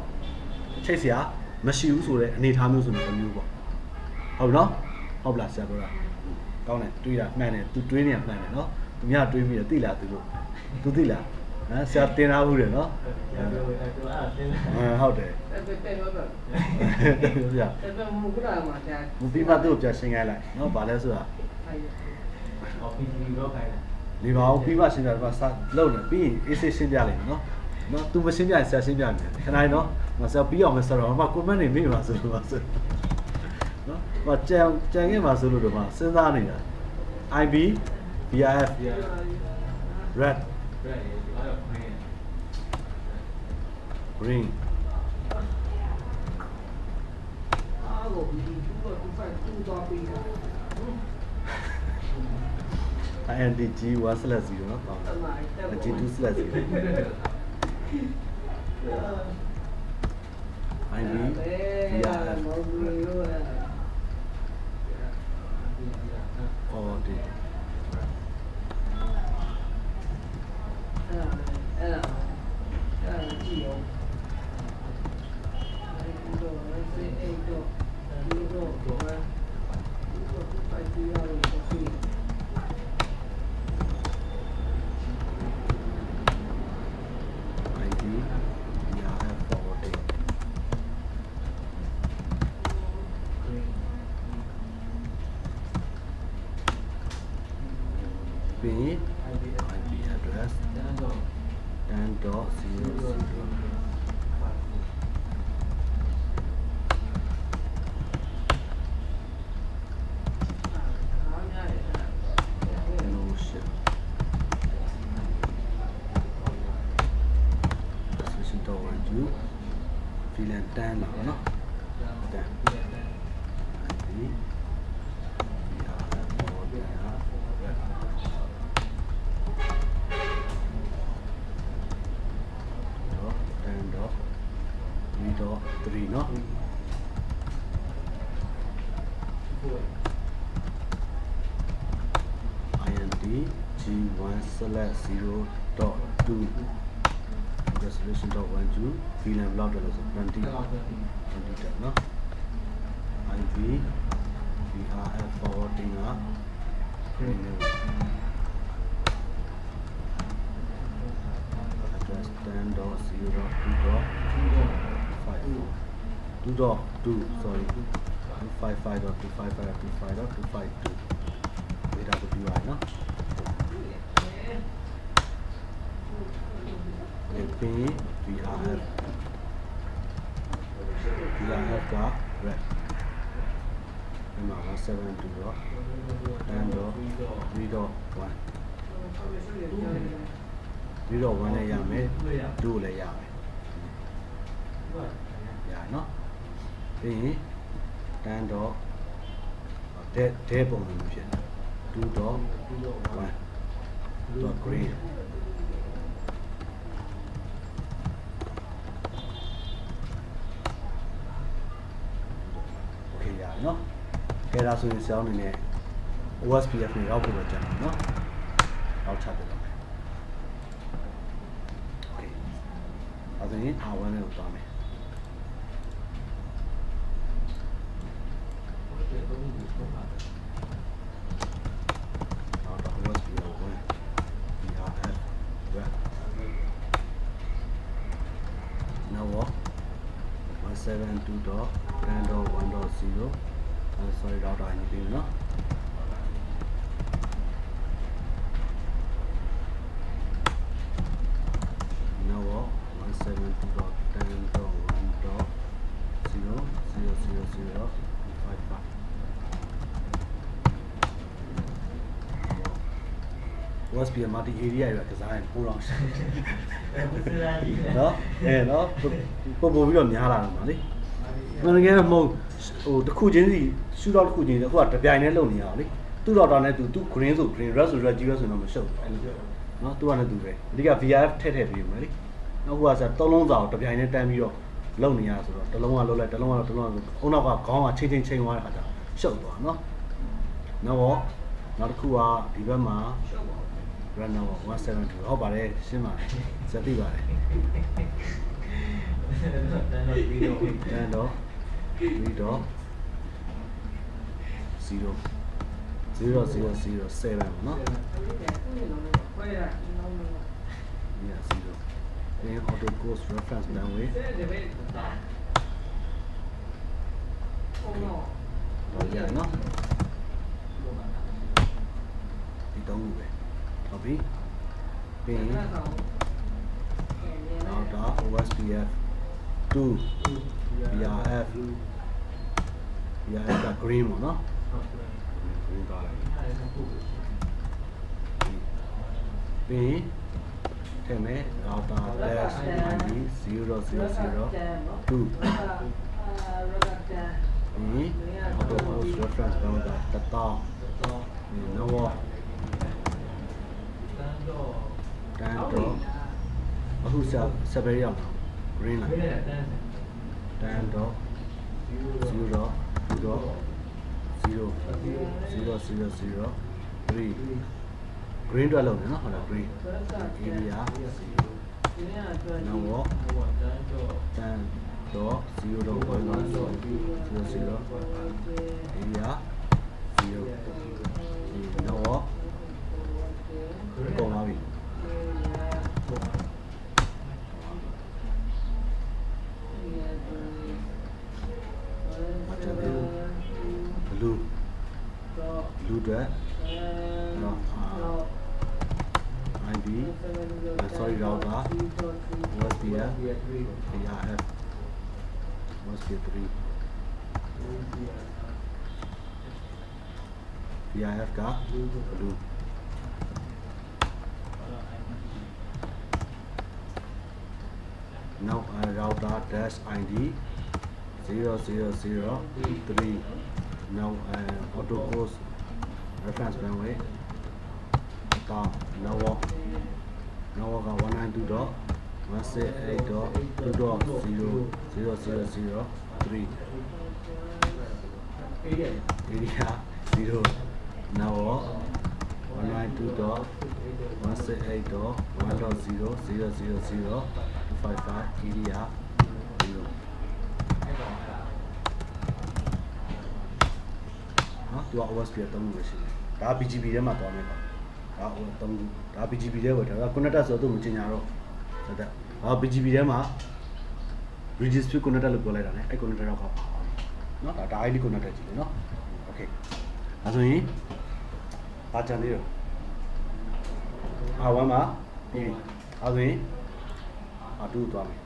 ချိတ်ဆရာမရှိဘူးဆိုတဲ့အနေအထားမျိုးဆိုရင်တစ်မျိုးပေါ့ဟုတ်နော်ဟုတ်လားဆရာပြောတာကောင်းတယ်တွေးတာမှန်တယ်သူတွေးနေတာမှန်တယ်နော်သူများတွေးပြီးတော့သိလားသူတို့သူသိလားဟမ်ဆရာတင်ထားဘူးတယ်နော်ဟုတ်တယ် Tên nó rồi. ဆရာ Tên nó mua cái nào mà cha. မပြီးမှသူ့ကိုပြန်ရှင်းခိုင်းလိုက်နော်ဗာလဲဆိုတာ IBGB đó phải. နေပါဦးပြီးမှရှင်းပြတော့စလုံးနေပြီးရင်အေးဆေးရှင်းပြလိုက်မယ်နော်နော်သူမရှင်းပြရင်ဆရာရှင်းပြမယ်ခဏနော်မဆရာပြီးအောင်မဆက်တော့မှ comment နေမိမှာဆိုလို့ပါဆိုနော်ဟောကြံခဲ့မှာဆိုလို့တော့မှစဉ်းစားနေတာ IB BRF red green À, rồi thì chúng tôi cũng phải tu to pin. INDG 1/0 နော်ပေါ့ G2/0 IB BRF all day IB BRF forwarding ပြီး IP address 10.00 fellowship association tower you freelance 10လာနော်10 IP BRF forwarding 10.3 နော် IND G1/0.2 resolution.12 VLAN block တယ်လို့ဆို20 တက်နော် IP BRF forwarding က address 10.0.2.2 sorry 255.255.255.252 data ကိုပြီးပါနော် AP BRFက red ဒီမှာ 172.10.3.1 3.1 လည်းရမယ်2လည်းရမယ်ရနော်ပြီးရင်10.တဲ့ပုံစံမျိုးဖြစ်တယ် 2.1 green okay ရနော်ကဲဒါဆိုရင်ဆရာအနေနဲ့ OSPF နဲ့ရောက်ဖို့တော့ကြာတယ်နော်နောက်ချတယ်တော့ okay အဲ ဆိုရင် R1 နဲ့ကိုသွားမယ်နောက်တော့ OSP ကိုဝင် VRF web now 172.10.1.0 sorry router အရင်ပြီးနော်now 172.10.1.0.00055 OSP မှာဒီ area ရကစားရင်ပို့တော့ရှိနော်နော်ပို့ပြီးတော့များလာတော့မှာလေမင်းငယ်မဟုတ်ဟိုတစ်ခုချင်းစီရှူတော့တစ်ခုချင်းစီအခုကတပြိုင်နဲ့လုံနေရအောင်လေသူ့တော့တာနဲ့သူ green ဆို green red ဆို red ကြီးပဲဆိုတော့မရှုပ်ဘူးနော်သူကလည်းသူပဲအဓိက VRF ထည့်ပြီးမယ်လေနောက်ခုကဆိုသုံးလုံးစာကိုတပြိုင်နဲ့တန်းပြီးတော့လုံနေရဆိုတော့တစ်လုံးကလုံလိုက်တစ်လုံးကတော့တစ်လုံးကအုံနောက်ကခေါင်းကချိန်သွားတဲ့ခါကျရှုပ်သွားနော်နောက်တစ်ခုကဒီဘက်မှာ run now 172ဟုတ်ပါတယ်ရှင်းပါတယ်စက်သိပါတယ်တန်းတော့3.0 0007ပေါ့နော်Yeah, 0. Then auto course reference bandwidth. Yeah, no. Đi đâu về? Hợp lý. Then now đó OSPF 2 VRF là green mà nó. Green đó là. Then thêm ấy router dash ID 0002 ini auto host reference boundary data nó dan do aku sebagai yang green lah dan do 0.0.0.0.0.0.3 green ด้วยလို့နော်ဟုတ်လား green area now 10 dot 0.1.0.0 area 0 now ကုန်ပါပြီblue အတွက်နော်ID sorry router OSPF VRF OSPF 3 VRF का blue now router dash ID 0003 now auto course reference bandwidth now 192.168.2.0.003 area 0 now 192.168.1.0.000.255 area 0နော်သူက OSP 3ခုပဲရှိတယ်ဒါ BGP ထဲမှာသွားမယ်ပါဒါဟို3ခုဒါ BGP ထဲပဲဒါက connector ဆိုတော့သူမကျင်ညာတော့စက်တက်ဒါ BGP ထဲမှာ register connector လို့ပြောလိုက်တာ ਨੇ အဲ့ connector တော့ကောက်နော်ဒါ ID connector ကြည့်တယ်နော် okay ဒါဆိုရင်ဘာကြံသေးရော R1 မှာပြီးပြီဒါဆိုရင် R2 ကိုသွားမယ်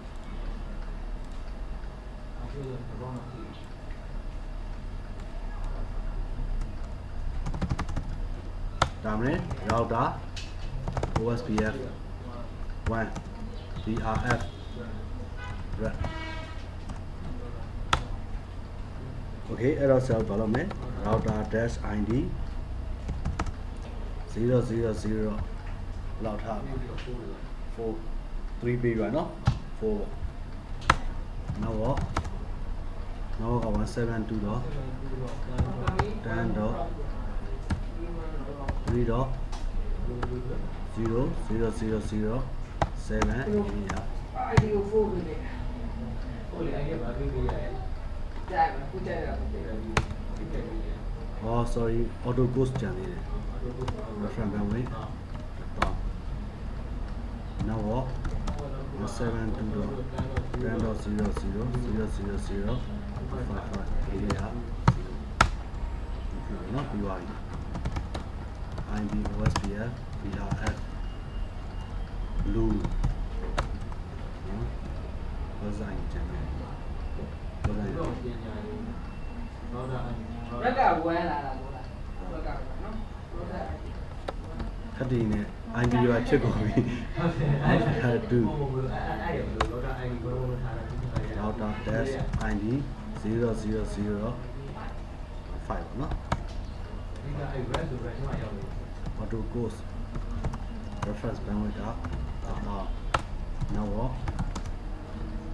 ဒါမှလည်း router OSPF 1 VRF right okay အဲ့တော့ self ဘာလုပ်မလဲ router dash ID 000 လောက်ထားမယ်4 3 ပေးရနော်4နောက်က172တော့10တော့3တော့0.000.0.0 7 area အဲ့ဒီကို4ပေးလိုက်ဟိုလေအဲ့ဒီဘာပေးပေးရလဲကြားပါခုကြားရအောင်ပေးတယ်ဒီကဲပေးတယ် oh sorry auto course ကြံနေတယ် reference bandwidth now what 7.10.000055 area နော်ပြီးသွားပြီ IB OSPF VRF blue နော်ဘာသာရေးချမ်းတယ်ဘာသာရေး ဘက်ကဝဲလာတာပေါ့လားဘက်ကနော်ဘက်က ခက်တည်နဲ့ IB ရချစ်ကုန်ပြီ အဲ့ဒါ 2 အဲ့ဒါလောက ID ကိုထားတာဒီမှာရ outer dash ID 0005နော် ဒီကအဲ့ red ဆို red မှာရောက်နေ auto course reference bandwidth က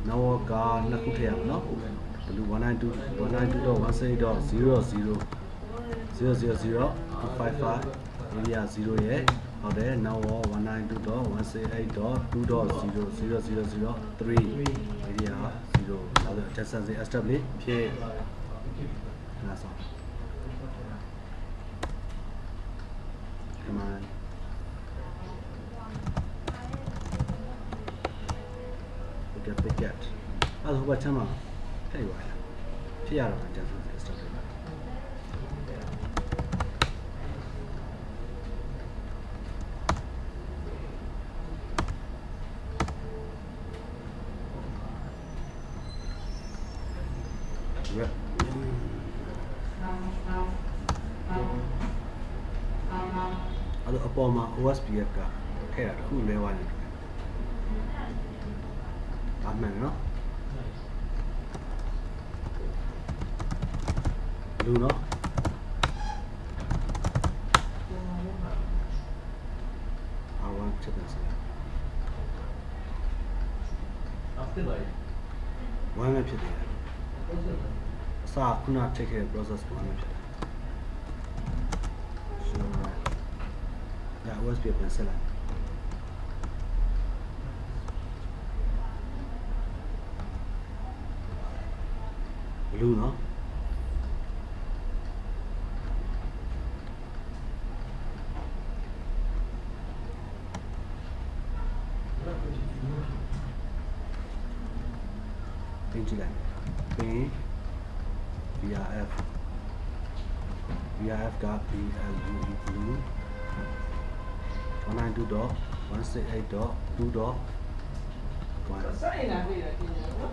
now ကနှစ်ခုထည့်ရမှာနော် blue 192.168.000055 area 0ရဲ့ဟုတ်တယ် now 192.168.2.0003 area 0ဟုတ်တယ် adjacent establish ဖြစ်နာဆောင် come on pick it အဲ့ဒါဟိုဘက်ချမ်းမှာထည့်ပါလားဖြစ်ရတော့ adjacent establishအဲ့တော့အပေါ်မှာ OSPF ကထည့်တာတစ်ခုလဲသွားတယ်ဒါမှန်နော်လူနော်R1 ချက်တယ်ဆက် after by ဝမ်းမဲ့ဖြစ်တယ်အစခုနချက်ခဲ့တဲ့ process ကိုဝမ်းမဲ့ဖြစ်တယ် so yeah OSPF ပြန်ဆက်လိုက်ဘလူးနော်ပြင်ကြည့်လိုက်ပင် VRF က BLUE blue 192.168.2.1 ဆိုင်လာပြီလားပြင်နော်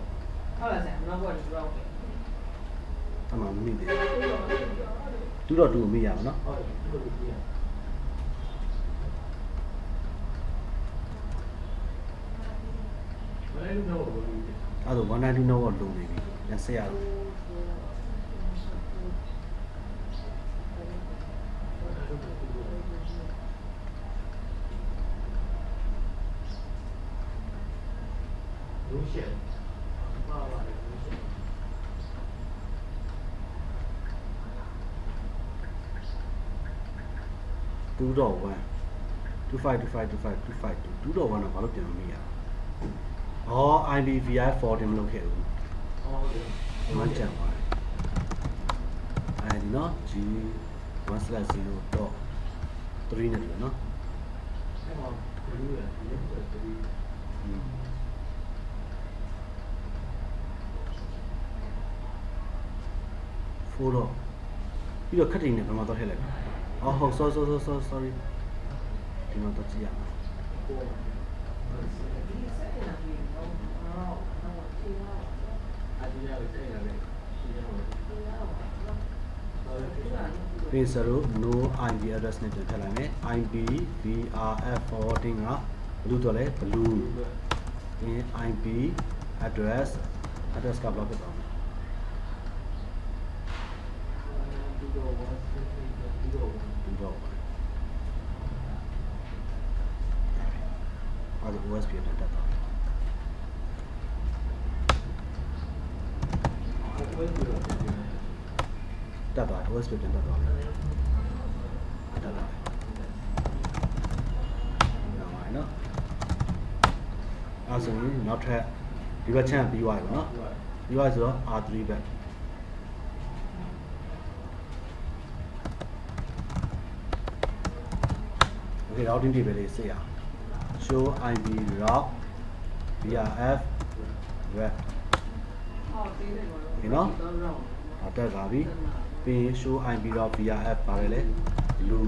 ဟုတ်လားဆိုင်နောက်ဘောဒီတော့ အမှန်မမိသေးဘူး2.2မိရအောင်နော် ဟုတ်တယ်ဒီလိုပြင်ဘယ်လိုလုပ်လို့လဲ အဲ့ဒါ192တော့လုံနေပြီပြန်ဆက်ရအောင်လူရှယ်ပါပါတယ်လူရှယ် 2.1 25252525 2.1တော့ဘာလို့ပြန်မမိရအောင် IB VI4 တင်မလုပ်ခဲ့ဘူး ဟုတ်တယ် ဒီမှာကြံသွားတယ်အဲဒီနော် G1/0.3 နဲ့တူနော် အဲ့မှာလူရဒီလိုဆိုပြီး 4တော့ပြီးတော့ခက်တိန်နဲ့ဘယ်မှာတော့ထည့်လိုက်လဲအော်ဟုတ် sorry ဒီမှာတော့ကြည့်ရအောင် ဒီဆိုင်လာပြီတော့အဲ့ဒီရတယ်ဆိုင်လာတယ်ဒီရအောင် ပြင်စရို no IP address နဲ့ပြန်ထည့်လိုက်မယ် IP VRF forwarding ကဘယ်လိုတော့လဲ blue in IP addressကဘယ်လောက်ဖြစ်သွားမလဲဒီတော့အဲ့ဒါ OSP နဲ့တက်သွားတယ်တက်သွားတယ် OSP ပြန်တက်သွားတယ်တက်သွားတယ်နော် အဲ့ဆိုရင်နောက်ထပ်ဒီဘက်ချမ်းပြီးသွားပြီနော်ပြီးသွားဆိုတော့ R3 ဘက် Okay routing table လေးစစ်ရအောင် show IP route VRF web ဒီနော်ဒါတက်လာပြီပြီးရင် show IP route VRF ပါတယ်လေလူ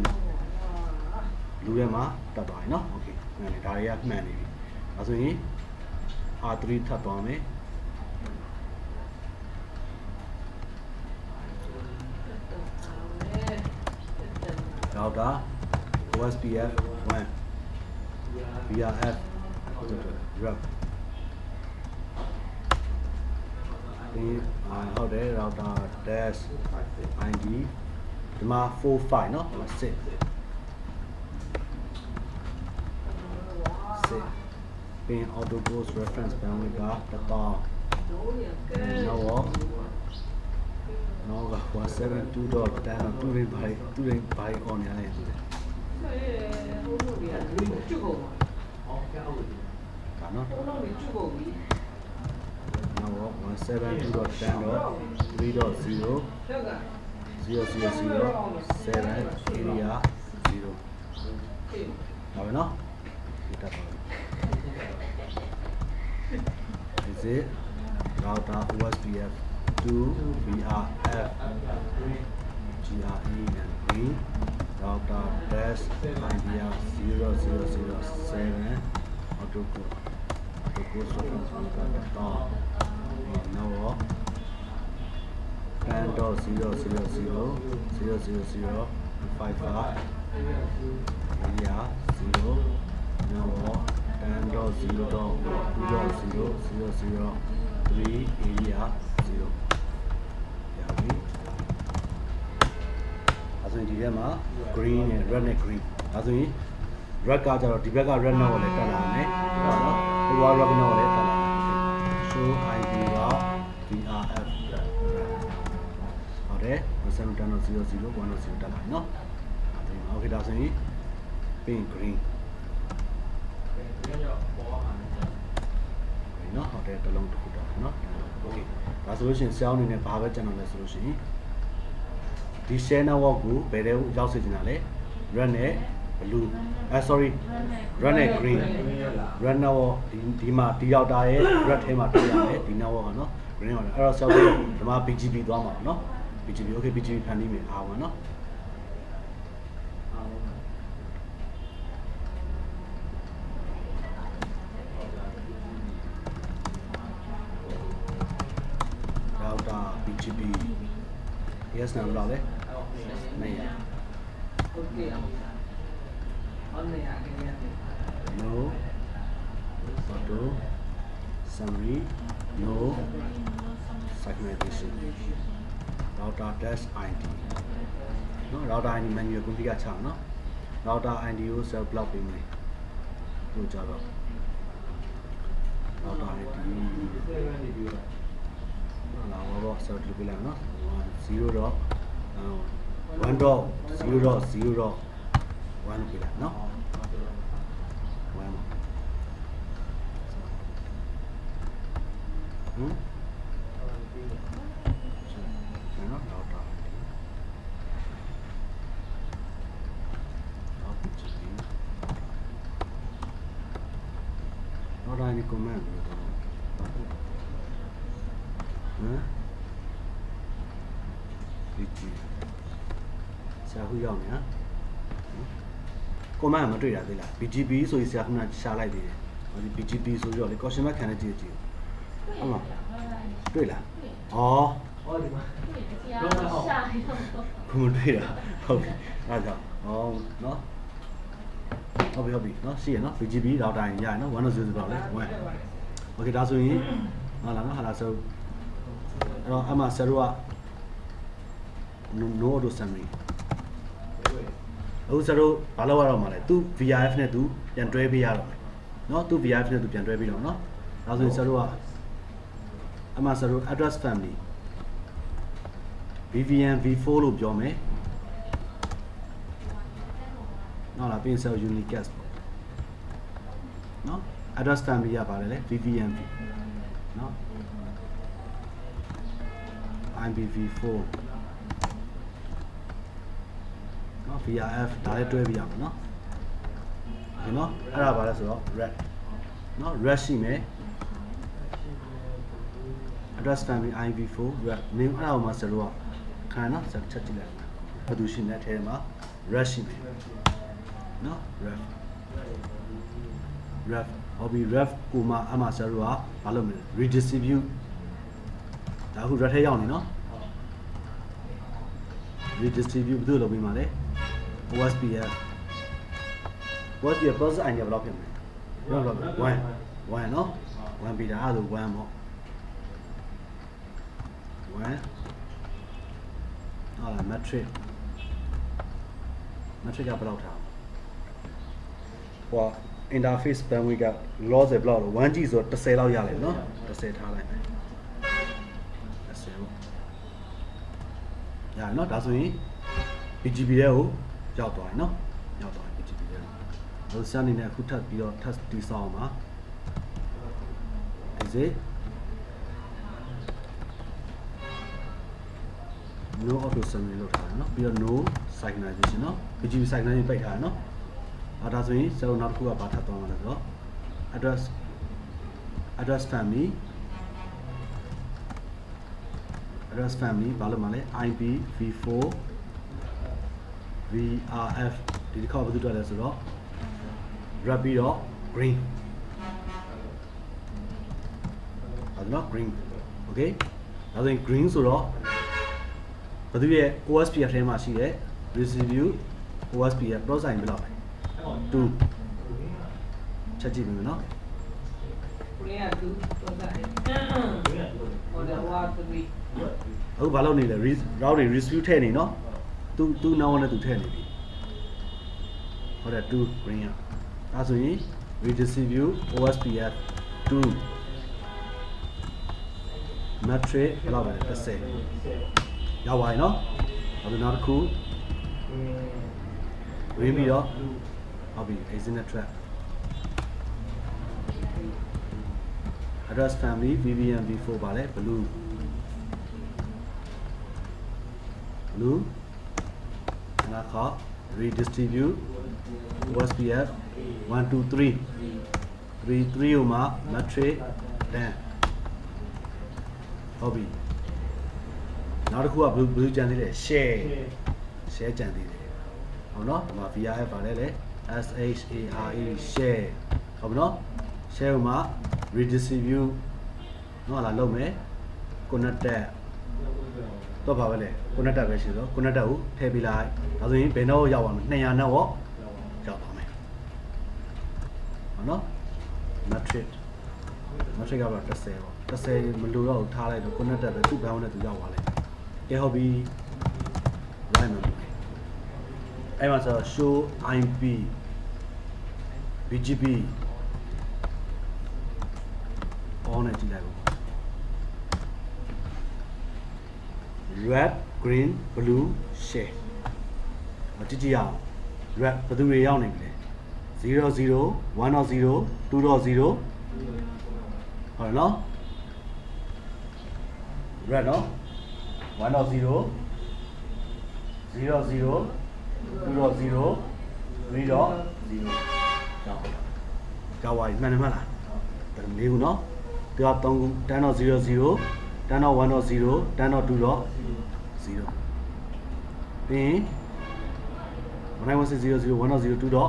ထဲမှာတက်သွားပြီနော် Okay မှန်တယ်ဒါတွေကမှန်နေပြီဒါဆိုရင် R3 ထပ်သွားမယ်နောက်တာ OSPF 1 VRF rep ဒီဟုတ်တယ် router dash ID ဒီမှာ45เนาะ6ပင် auto post reference bandwidth က1000နောက်က 172.10 တူရင်းဘိုင် on ရနေတယ်ဒါနော်နောက်172.10.3.0.000.7 area 0ဒါပဲနော်ဒီတက်ပါis it router OSPF 2 VRF GRE and green router dash idea 0007 auto post reference now 10.000.000.55 area 0 now 10.0.2.0.003 area 0 ရပြီအဲဆိုရင်ဒီထဲမှာ green နဲ့ red နဲ့ green အဲဆိုရင် red ကကြတော့ဒီဘက်က red နဲ့လည်းတက်လာမယ်ဟုတ်နော်ဟိုက red နဲ့လည်းတက်လာမယ် show id က VRF ဟုတ်တယ် 172.10.0.0 တက်လာပြီနော်โอเคဒါဆိုရင် pink green နော်ဟုတ်တယ်တစ်လုံးတစ်ခုတော့နော်โอเคဒါဆိုလို့ရှိရင် cell အနေနဲ့ဘာပဲကျွန်တော်လဲဆိုလို့ရှိရင်ဒီ share network ကိုဘယ်တဲ့ရောက်စေချင်တာလဲ red နဲ့ blue sorry red နဲ့ green red network ဒီမှာဒီ router ရဲ့ red ထဲမှာတွေ့ရတယ်ဒီ network ကနော် green ကအဲ့တော့ cell ဒီမှာ BGP သွားမှာနော် BGP okay BGP ဖန်တီးမယ်အားပါနော်BGP yes နာမလောက်လေနေရ Okay on ne a ke no auto summary no segmentation router dash id နော် router id manual config ချအောင်နော် router id ကို self block ပေးမယ်လို့ကြတော့ router id လာတော့ self block ပေးလိုက်နော် 1.0.0.1 ပေးလိုက်နော် 1 နော် router router id command လို့တော့ဆရာခုရောက်နေဟာ command မတွေ့တာသေးလား BGP ဆိုရင်ဆရာခုနရှာလိုက်သေးတယ်ဒီ BGP ဆိုတော့လေ caution mark ခံနေကြည့်ဟုတ်လားတွေ့လားဩဟောဒီမှာခုမတွေ့တာဟုတ်ပြီအဲ့ဒါဟုတ်နော်ဟုတ်ပြီနော်ရှိရနော် BGP တော့တိုင်းရရနော်100တော့လေ1 okay ဒါဆိုရင်ဟာလားနော်ဟာလားဆိုအဲ့တော့အမှဆရာတို့က no auto summary အခုဆရာတို့ဘာလုပ်ရတော့မှာလဲသူ VRF နဲ့သူပြန်တွဲပေးရတော့မယ်နော်သူ VRF နဲ့သူပြန်တွဲပေးတော့နော်ဒါဆိုရင်ဆရာတို့ကအမှဆရာတို့ address family VVN V4 လို့ပြောမယ်နော်လားပြင်ဆယ် unicast ပေါ့နော် address family ရပါတယ်လေ VVMV เนาะ IPv4 เนาะ VRF ဒါလည်းတွဲပြရမှာเนาะဒီเนาะအဲ့ဒါပါလဲဆိုတော့ red เนาะ red ရှိမယ် address family IPv4 red name အဲ့ဒါမှာဆိုတော့ခဏเนาะချက်ကြည့်လိုက်ပါဘယ်သူရှိနေတဲ့အထဲမှာ red ရှိမယ်เนาะ red hobby ref ကိုမှအမှဆရာတို့ကမလုပ်မလဲ redistribute ဒါအခု red ထဲရောက်နေเนาะ redistribute ဘယ်လိုလုပ်ပြီးမှလဲ OSPF process ID ဘယ်လောက်ဖြစ်မလဲဘယ်လောက်1เนาะ1ပြီးတာအဲ့ဒါဆို1ပေါ့1 ဟုတ်လား matrix ကဘယ်လောက်ထားဟို interface bandwidth က loss ဘယ်လောက်လဲ 1G ဆိုတော့10လောက်ရလိမ့်မယ်เนาะ10ထားလိုက်မယ်10ပေါ့ရเนาะဒါဆိုရင် BGP ရဲ့ကိုရောက်သွားပြီเนาะရောက်သွားပြီ BGP ရဲ့လို့စနေနဲ့အခုထပ်ပြီးတော့ test တီးဆောင်အောင်ပါ is it no auto summary လောက်ထားတယ်เนาะပြီးတော့ no synchronization เนาะ BGP synchronization ပိတ်ထားတယ်เนาะဒါဆိုရင်ကျွန်တော်နောက်တစ်ခုကဘာထပ်သွားမှာလဲဆိုတော့ address family ဘာလို့မလဲ IPv4 VRF ဒီတစ်ခါဘာလို့တွေ့လဲဆိုတော့ wrap ပြီးတော့ green ဟုတ်နော် green okay ဒါဆိုရင် green ဆိုတော့ဘာလို့ရဲ့ OSPF ထဲမှာရှိတဲ့ receive OSPF process ဘယ်လောက်လဲ2ချက်ကြည့်ပြီနော် Korea 2 process ဟိုတော့3အခုဘာလုပ်နေလဲ route တွေ receive ထည့်နေနော်သူနောက်နဲ့သူထည့်နေပြီဟုတ်တယ်2 green อ่ะဒါဆိုရင် redistribute OSPF 2 matrix ဘယ်လောက်ပဲလဲ30ရောက်ပါပြီနော်နောက်တစ်ခု green ပြီးတော့ဟုတ်ပြီ exit track address family VVMV4 ပါလဲ blue နောက်ခါ redistribute OSPF 1 2 3 3 ကိုမှ matrix 10ဟုတ်ပြီနောက်တစ်ခုက blue ကြံသေးတယ် share ကြံသေးတယ်ဟုတ်နော်ဒီမှာ VRF ပါလဲလေ SHARE share ဟုတ်ပြီနော် share ကိုမှ redistribute နော်လာလုပ်မယ် connected တော့ပါပဲလေ connected ပဲရှိတော့ connected ကိုထည့်ပေးလိုက်ဒါဆိုရင်ဘယ်တော့ရောက်ပါမလဲ200နဲ့ရောရောက်ပါမယ်ဟုတ်နော် matrix ကတော့30ပေါ့30မလိုတော့ထားလိုက်တော့ connected ပဲသူ့ဘောင်းနဲ့သူရောက်သွားလိုက်ကဲဟုတ်ပြီလိုက်မယ်အဲ့မှာဆို show IP BGP on နဲ့ကြည့်လိုက်ပါ red green blue share ကြည့်အောင် red ဘယ်သူတွေရောက်နေပြီလဲ00 1.0 2.0 ဟုတ်နော် red နော် 1.0 00 2.0 3.0 ကြောက်ပါမှန်တယ်မလားဒါလေးခုနော်သူက3ခု10.00 10.1.0 10.2.0 ပြီးရင်191600 1.02.0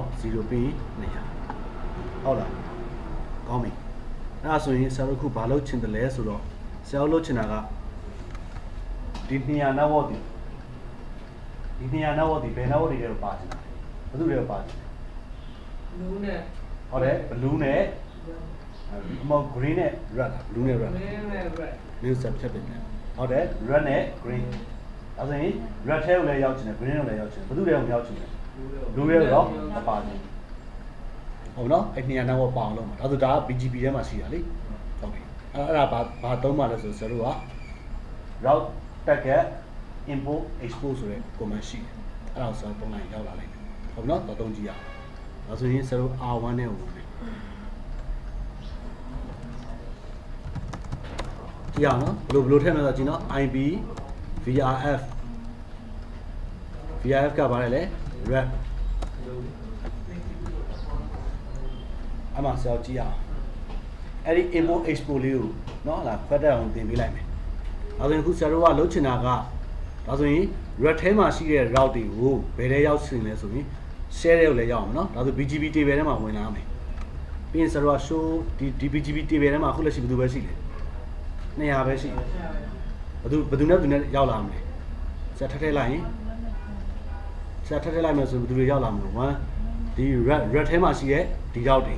ပြီးရင်200ဟုတ်လားကောင်းပြီအဲ့ဒါဆိုရင်ဆရာတို့ခုဘာလုပ်ချင်တယ်လဲဆိုတော့ဆရာတို့လုပ်ချင်တာကဒီ200 network ဒီ200 network ဒီဘယ် network တွေလဲပါချင်တာဘယ်သူတွေပါချင်လဲ blue နဲ့ ဟုတ်တယ် blue နဲ့မော green နဲ့ red blue နဲ့ red new set ဖြစ်ပြီဟုတ်တယ် red နဲ့ green ဒါဆိုရင် red ထဲကိုလည်းရောက်ချင်တယ် green ကိုလည်းရောက်ချင်တယ်ဘယ်သူတွေကိုမရောက်ချင်လဲ blue ရဲ့တော့မပါဘူးဟုတ်နော်အဲ့200 network ပါအောင်လုပ်မှာဒါဆိုဒါက BGP ထဲမှာရှိတာလေဟုတ်ပြီအဲ့ဒါဘာသုံးပါလဲဆိုဆရာတို့က route packet import export ဆိုတဲ့ command ရှိတယ်အဲ့ဒါကိုဆရာသုံးလိုက်ရောက်လာလိမ့်မယ်ဟုတ်နော်တော့သုံးကြည့်ရအောင်ဒါဆိုရင်ဆရာတို့ R1 နဲ့ဝင်မယ် ကြည့်အောင်နော်ဘယ်လိုထည့်မလဲဆိုတော့ကြည့်နော် IB VRF VRF ကပါတယ်လေ rep အမှဆောက်ကြည့်အောင်အဲ့ဒီ import export လေးကိုနော်လာခွက်တက်အောင်သင်ပေးလိုက်မယ်ဒါဆိုရင်အခုဆရာတို့ကလုပ်ချင်တာကဒါဆိုရင် red ထဲမှာရှိတဲ့ route တွေကိုဘယ်ထဲရောက်ရှင်လဲဆိုရင် share တွေကိုလည်းရောက်အောင်နော်ဒါဆို BGP table ထဲမှာဝင်လာမယ်ပြီးရင်ဆရာတို့က show ဒီ BGP table ထဲမှာအခုလက်ရှိဘယ်သူပဲရှိလဲ200ပဲရှိတယ်ဘယ်သူနဲ့ရောက်လာမလဲဆရာထပ်ထည့်လိုက်ရင်ဆရာထပ်ထည့်လိုက်မယ်ဆိုဘယ်သူတွေရောက်လာမလဲ1ဒီ red ထဲမှာရှိတဲ့ဒီ route တွေ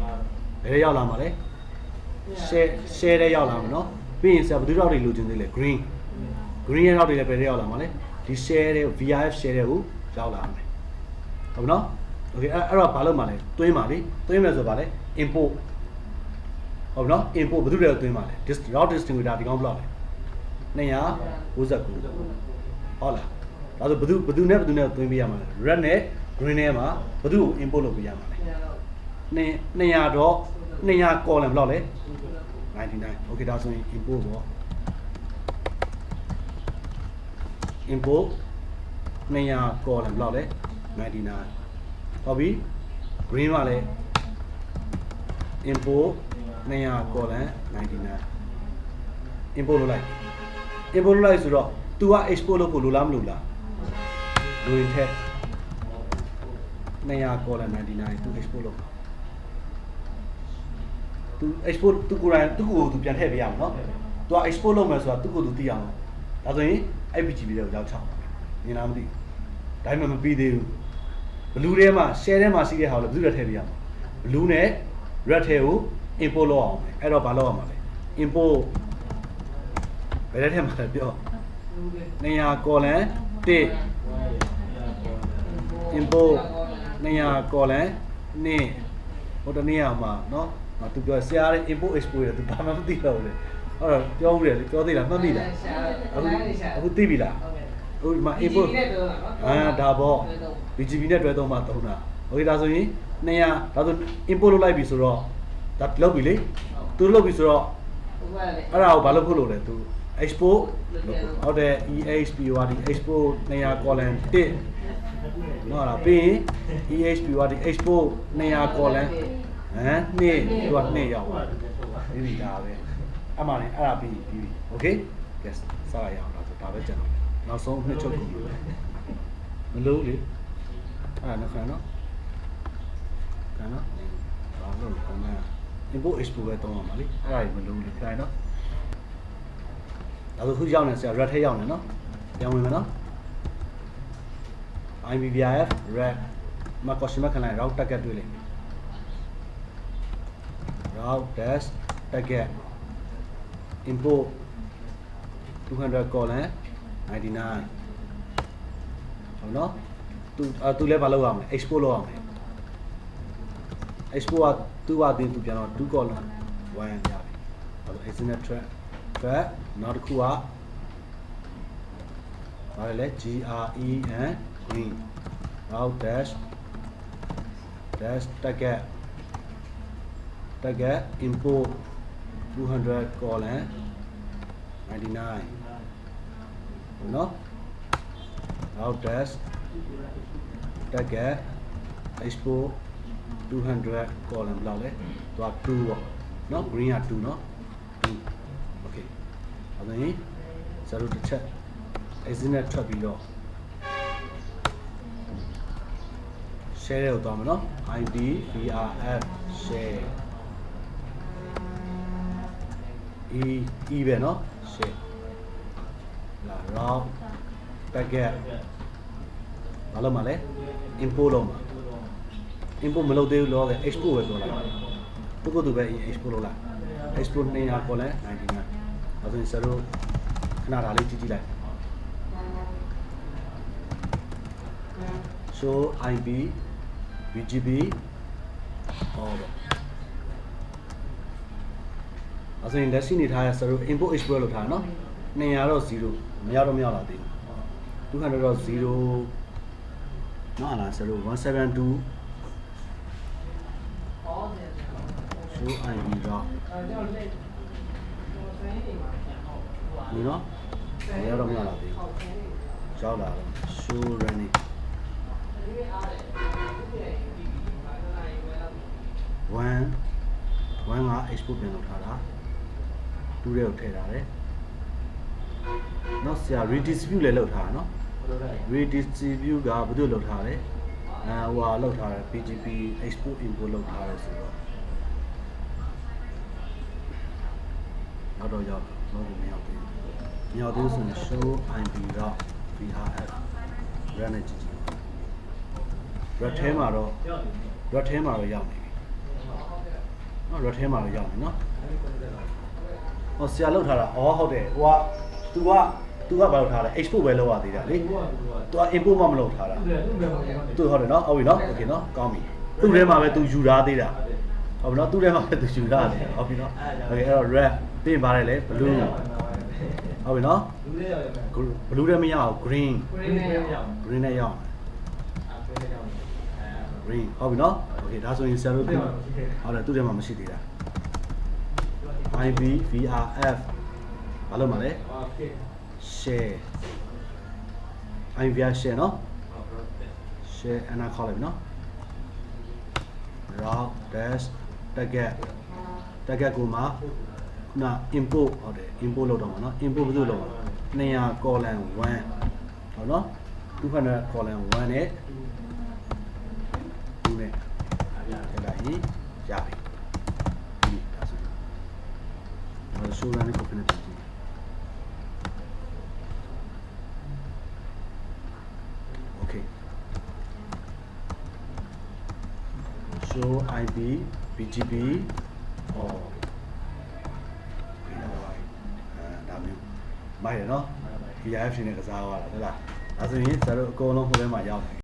ဘယ်ထဲရောက်လာမှာလဲ share ထဲရောက်လာမှာနော်ပြီးရင်ဆရာဘယ်သူ route တွေလိုချင်သေးလဲ green ရဲ့ route တွေလည်းဘယ်ထဲရောက်လာမှာလဲဒီ share တဲ့ VRF share တဲ့ကိုရောက်လာမယ်ဟုတ်နော် okay အဲ့တော့ဘာလုပ်မှာလဲသွင်းပါလေသွင်းမယ်ဆိုပါလေ import ဟုတ်နော် import ဘယ်သူတွေကိုသွင်းပါလဲ route distributor ဒီကောင်ဘယ်လောက်လဲ299ဟုတ်လားဒါဆိုဘယ်သူနဲ့သွင်းပေးရမှာလဲ red နဲ့ green နဲ့မှာဘယ်သူကို import လုပ်ပေးရမှာလဲ200တော့200 column ဘယ်လောက်လဲ99 okay ဒါဆိုရင် import ပေါ့ import 200 column ဘယ်လောက်လဲ99ဟုတ်ပြီ green မှာလဲ import 200 column 99 import လုပ်လိုက်ဆိုတော့ तू က export လုပ်ဖို့လိုလားမလိုလားလိုရင်ထက်200 column 99 तू export လုပ်သူ export သူကိုယ်တိုင်သူ့ကိုယ်သူပြန်ထည့်ပေးရအောင်နော်။ तू export လုပ်မယ်ဆိုတာသူ့ကိုယ်သူသိအောင်။ဒါဆိုရင် IPGP တွေကိုရောက်ချအောင်။မြင်လားမသိဘူး။ဒါပေမဲ့မပြီးသေးဘူး။ blue ထဲမှာ share ထဲမှာရှိတဲ့ဟာကိုလည်း blue ထဲထည့်ပေးရမှာ။ blue နဲ့ red ထဲကို import လုပ်အောင်။အဲ့တော့ဘာလုပ်ရမှာလဲ။ import ဘယ်ထဲမှာလဲပြော200 column 1 import 200 column 2ဟိုတနေ့မှာနော်သူပြောဆရာတဲ့ import export တယ်သူဘာမှမသိတော့ဘူးလေအဲ့တော့ပြောဦးတယ်လေပြောသေးလားမှတ်မိလားအခုသိပြီလားဟုတ်ဒီမှာ import ဒါပေါ့ BGP နဲ့တွဲသုံးမှသုံးတာโอเคဒါဆိုရင်200ဒါဆို import လုပ်လိုက်ပြီဆိုတော့ဒါလုပ်ပြီလေသူလုပ်ပြီဆိုတော့အဲ့ဒါကိုဘာလုပ်ဖို့လုပ်လဲသူ export ဟုတ်တယ် EHPORD export 200 column 1နော်လားပြီးရင် EHPORD export 200 column နှစ်သူကနှစ်ရောက်သွားတယ်ဒီဒါပဲအမှန်လည်းအဲ့ဒါပြီးโอเค yes စရအောင်တော့ဒါပဲကျန်တော့နောက်ဆုံးနှစ်ချုပ်ကိုမလို့လေအဲ့ဒါခဏနော်ဘာလို့ကောင်းလဲ import export ပဲတောင်းရမှာလေအဲ့ဒါကြီးမလို့လေခိုင်းနော်ဒါဆိုခုရောက်နေဆရာ red ထဲရောက်နေနော်ပြန်ဝင်မယ်နော် IBVIF red မှာ question ခဏလိုက် route target တွေ့လိမ့်မယ်route dash target import 200 column 99ဟုတ်နော်သူလည်းမလုပ်ရမယ် export လုပ်ရမယ် export ကသူကတင်သူပြန်တော့2 column 1ရပြီအဲ့ဒါ external track နောက်တစ်ခုကဘာလဲ GREN green route dash target import 200 column 99နော် route dash target export 200 column ဘယ်လောက်လဲသူက2ပေါ့နော် green က2နော်2 okay အဲ့ဒါရင်0တစ်ချက် exit နဲ့ထွက်ပြီးတော့ share ကိုသွားမယ်နော် ID VRF share e ပဲနော် share လာ route target ဘာလို့မလဲ import လုပ်မှာ import မလုပ်သေးဘူးလို့လေ export ပဲပြောလိုက်သူကသူပဲ export လုပ်လိုက် export 200 column 99အဲ့ဒါဆိုရင်0ခဏဒါလေးကြည့်လိုက် show IP BGP ဟောတော့အဲ့ဆိုရင်လက်ရှိနေထားတဲ့0 import export လုပ်ထားနော်200တော့0မရောက်လာသေးဘူး200တော့0နော်လား0 172 show IP တော့ ဒီနော်မရောက်တော့မရောက်လာသေးဘူးရောက်လာတော့ show running 1 က export ပြန်လုပ်ထားတာ2တဲ့ကိုထည့်ထားတယ်နော်ဆရာ redistribute လည်းလုပ်ထားတာနော် redistribute ကဘာလို့လုပ်ထားလဲဟိုဟာလုပ်ထားတယ် PGP export import လုပ်ထားတယ်ဆိုတော့ရောက်တော့မရောက်သေးဘူးဆိုရင် show ib တော့ vrf run နဲ့ကြည့်ကြည့် red ထဲမှာတော့ရောက်နေပြီနော် red ထဲမှာတော့ရောက်နေနော်ဟောဆရာလောက်ထားတာဟုတ်တယ်ဟိုက तू ကဘာလုပ်ထားလဲ export ပဲလုပ်ရသေးတာလေ तू က import မှမလုပ်ထားတာသူဟုတ်တယ်နော်ဟုတ်ပြီနော် okay နော်ကောင်းပြီသူ့ထဲမှာပဲ तू ယူထားသေးတာဟုတ်ပြီနော်သူ့ထဲမှာပဲ तू ယူထားတယ်ဟုတ်ပြီနော် okay အဲ့တော့ red ပြင်ပါတယ်လေ blue ဟုတ်ပြီနော် blue ထဲမရအောင် green နဲ့ရအောင် green ဟုတ်ပြီနော် okay ဒါဆိုရင်ဆရာတို့ဟုတ်တယ်သူ့ထဲမှာမရှိသေးတာ ib vrf ဘာလို့မလဲ share ib share နော် share အနာခေါ်လိုက်ပြီနော် route dash target ကိုမှခုန import ဟုတ်တယ် import လုပ်တော့မှာနော် import ဘယ်လိုလုပ်မှာ200 column 1ဟုတ်နော်200 column 1နဲ့2နဲ့ထည့်လိုက်ရင်ရပြီဒီဒါဆိုတော့ show run ကိုပြန်ကြည့်okay show ib bgb or ဒါမျိုးမိုက်ရနော် VIF နဲ့ကစားသွားတာဟုတ်လားဒါဆိုရင်ကျွန်တော်တို့အကုန်လုံးဟိုထဲမှာရောက်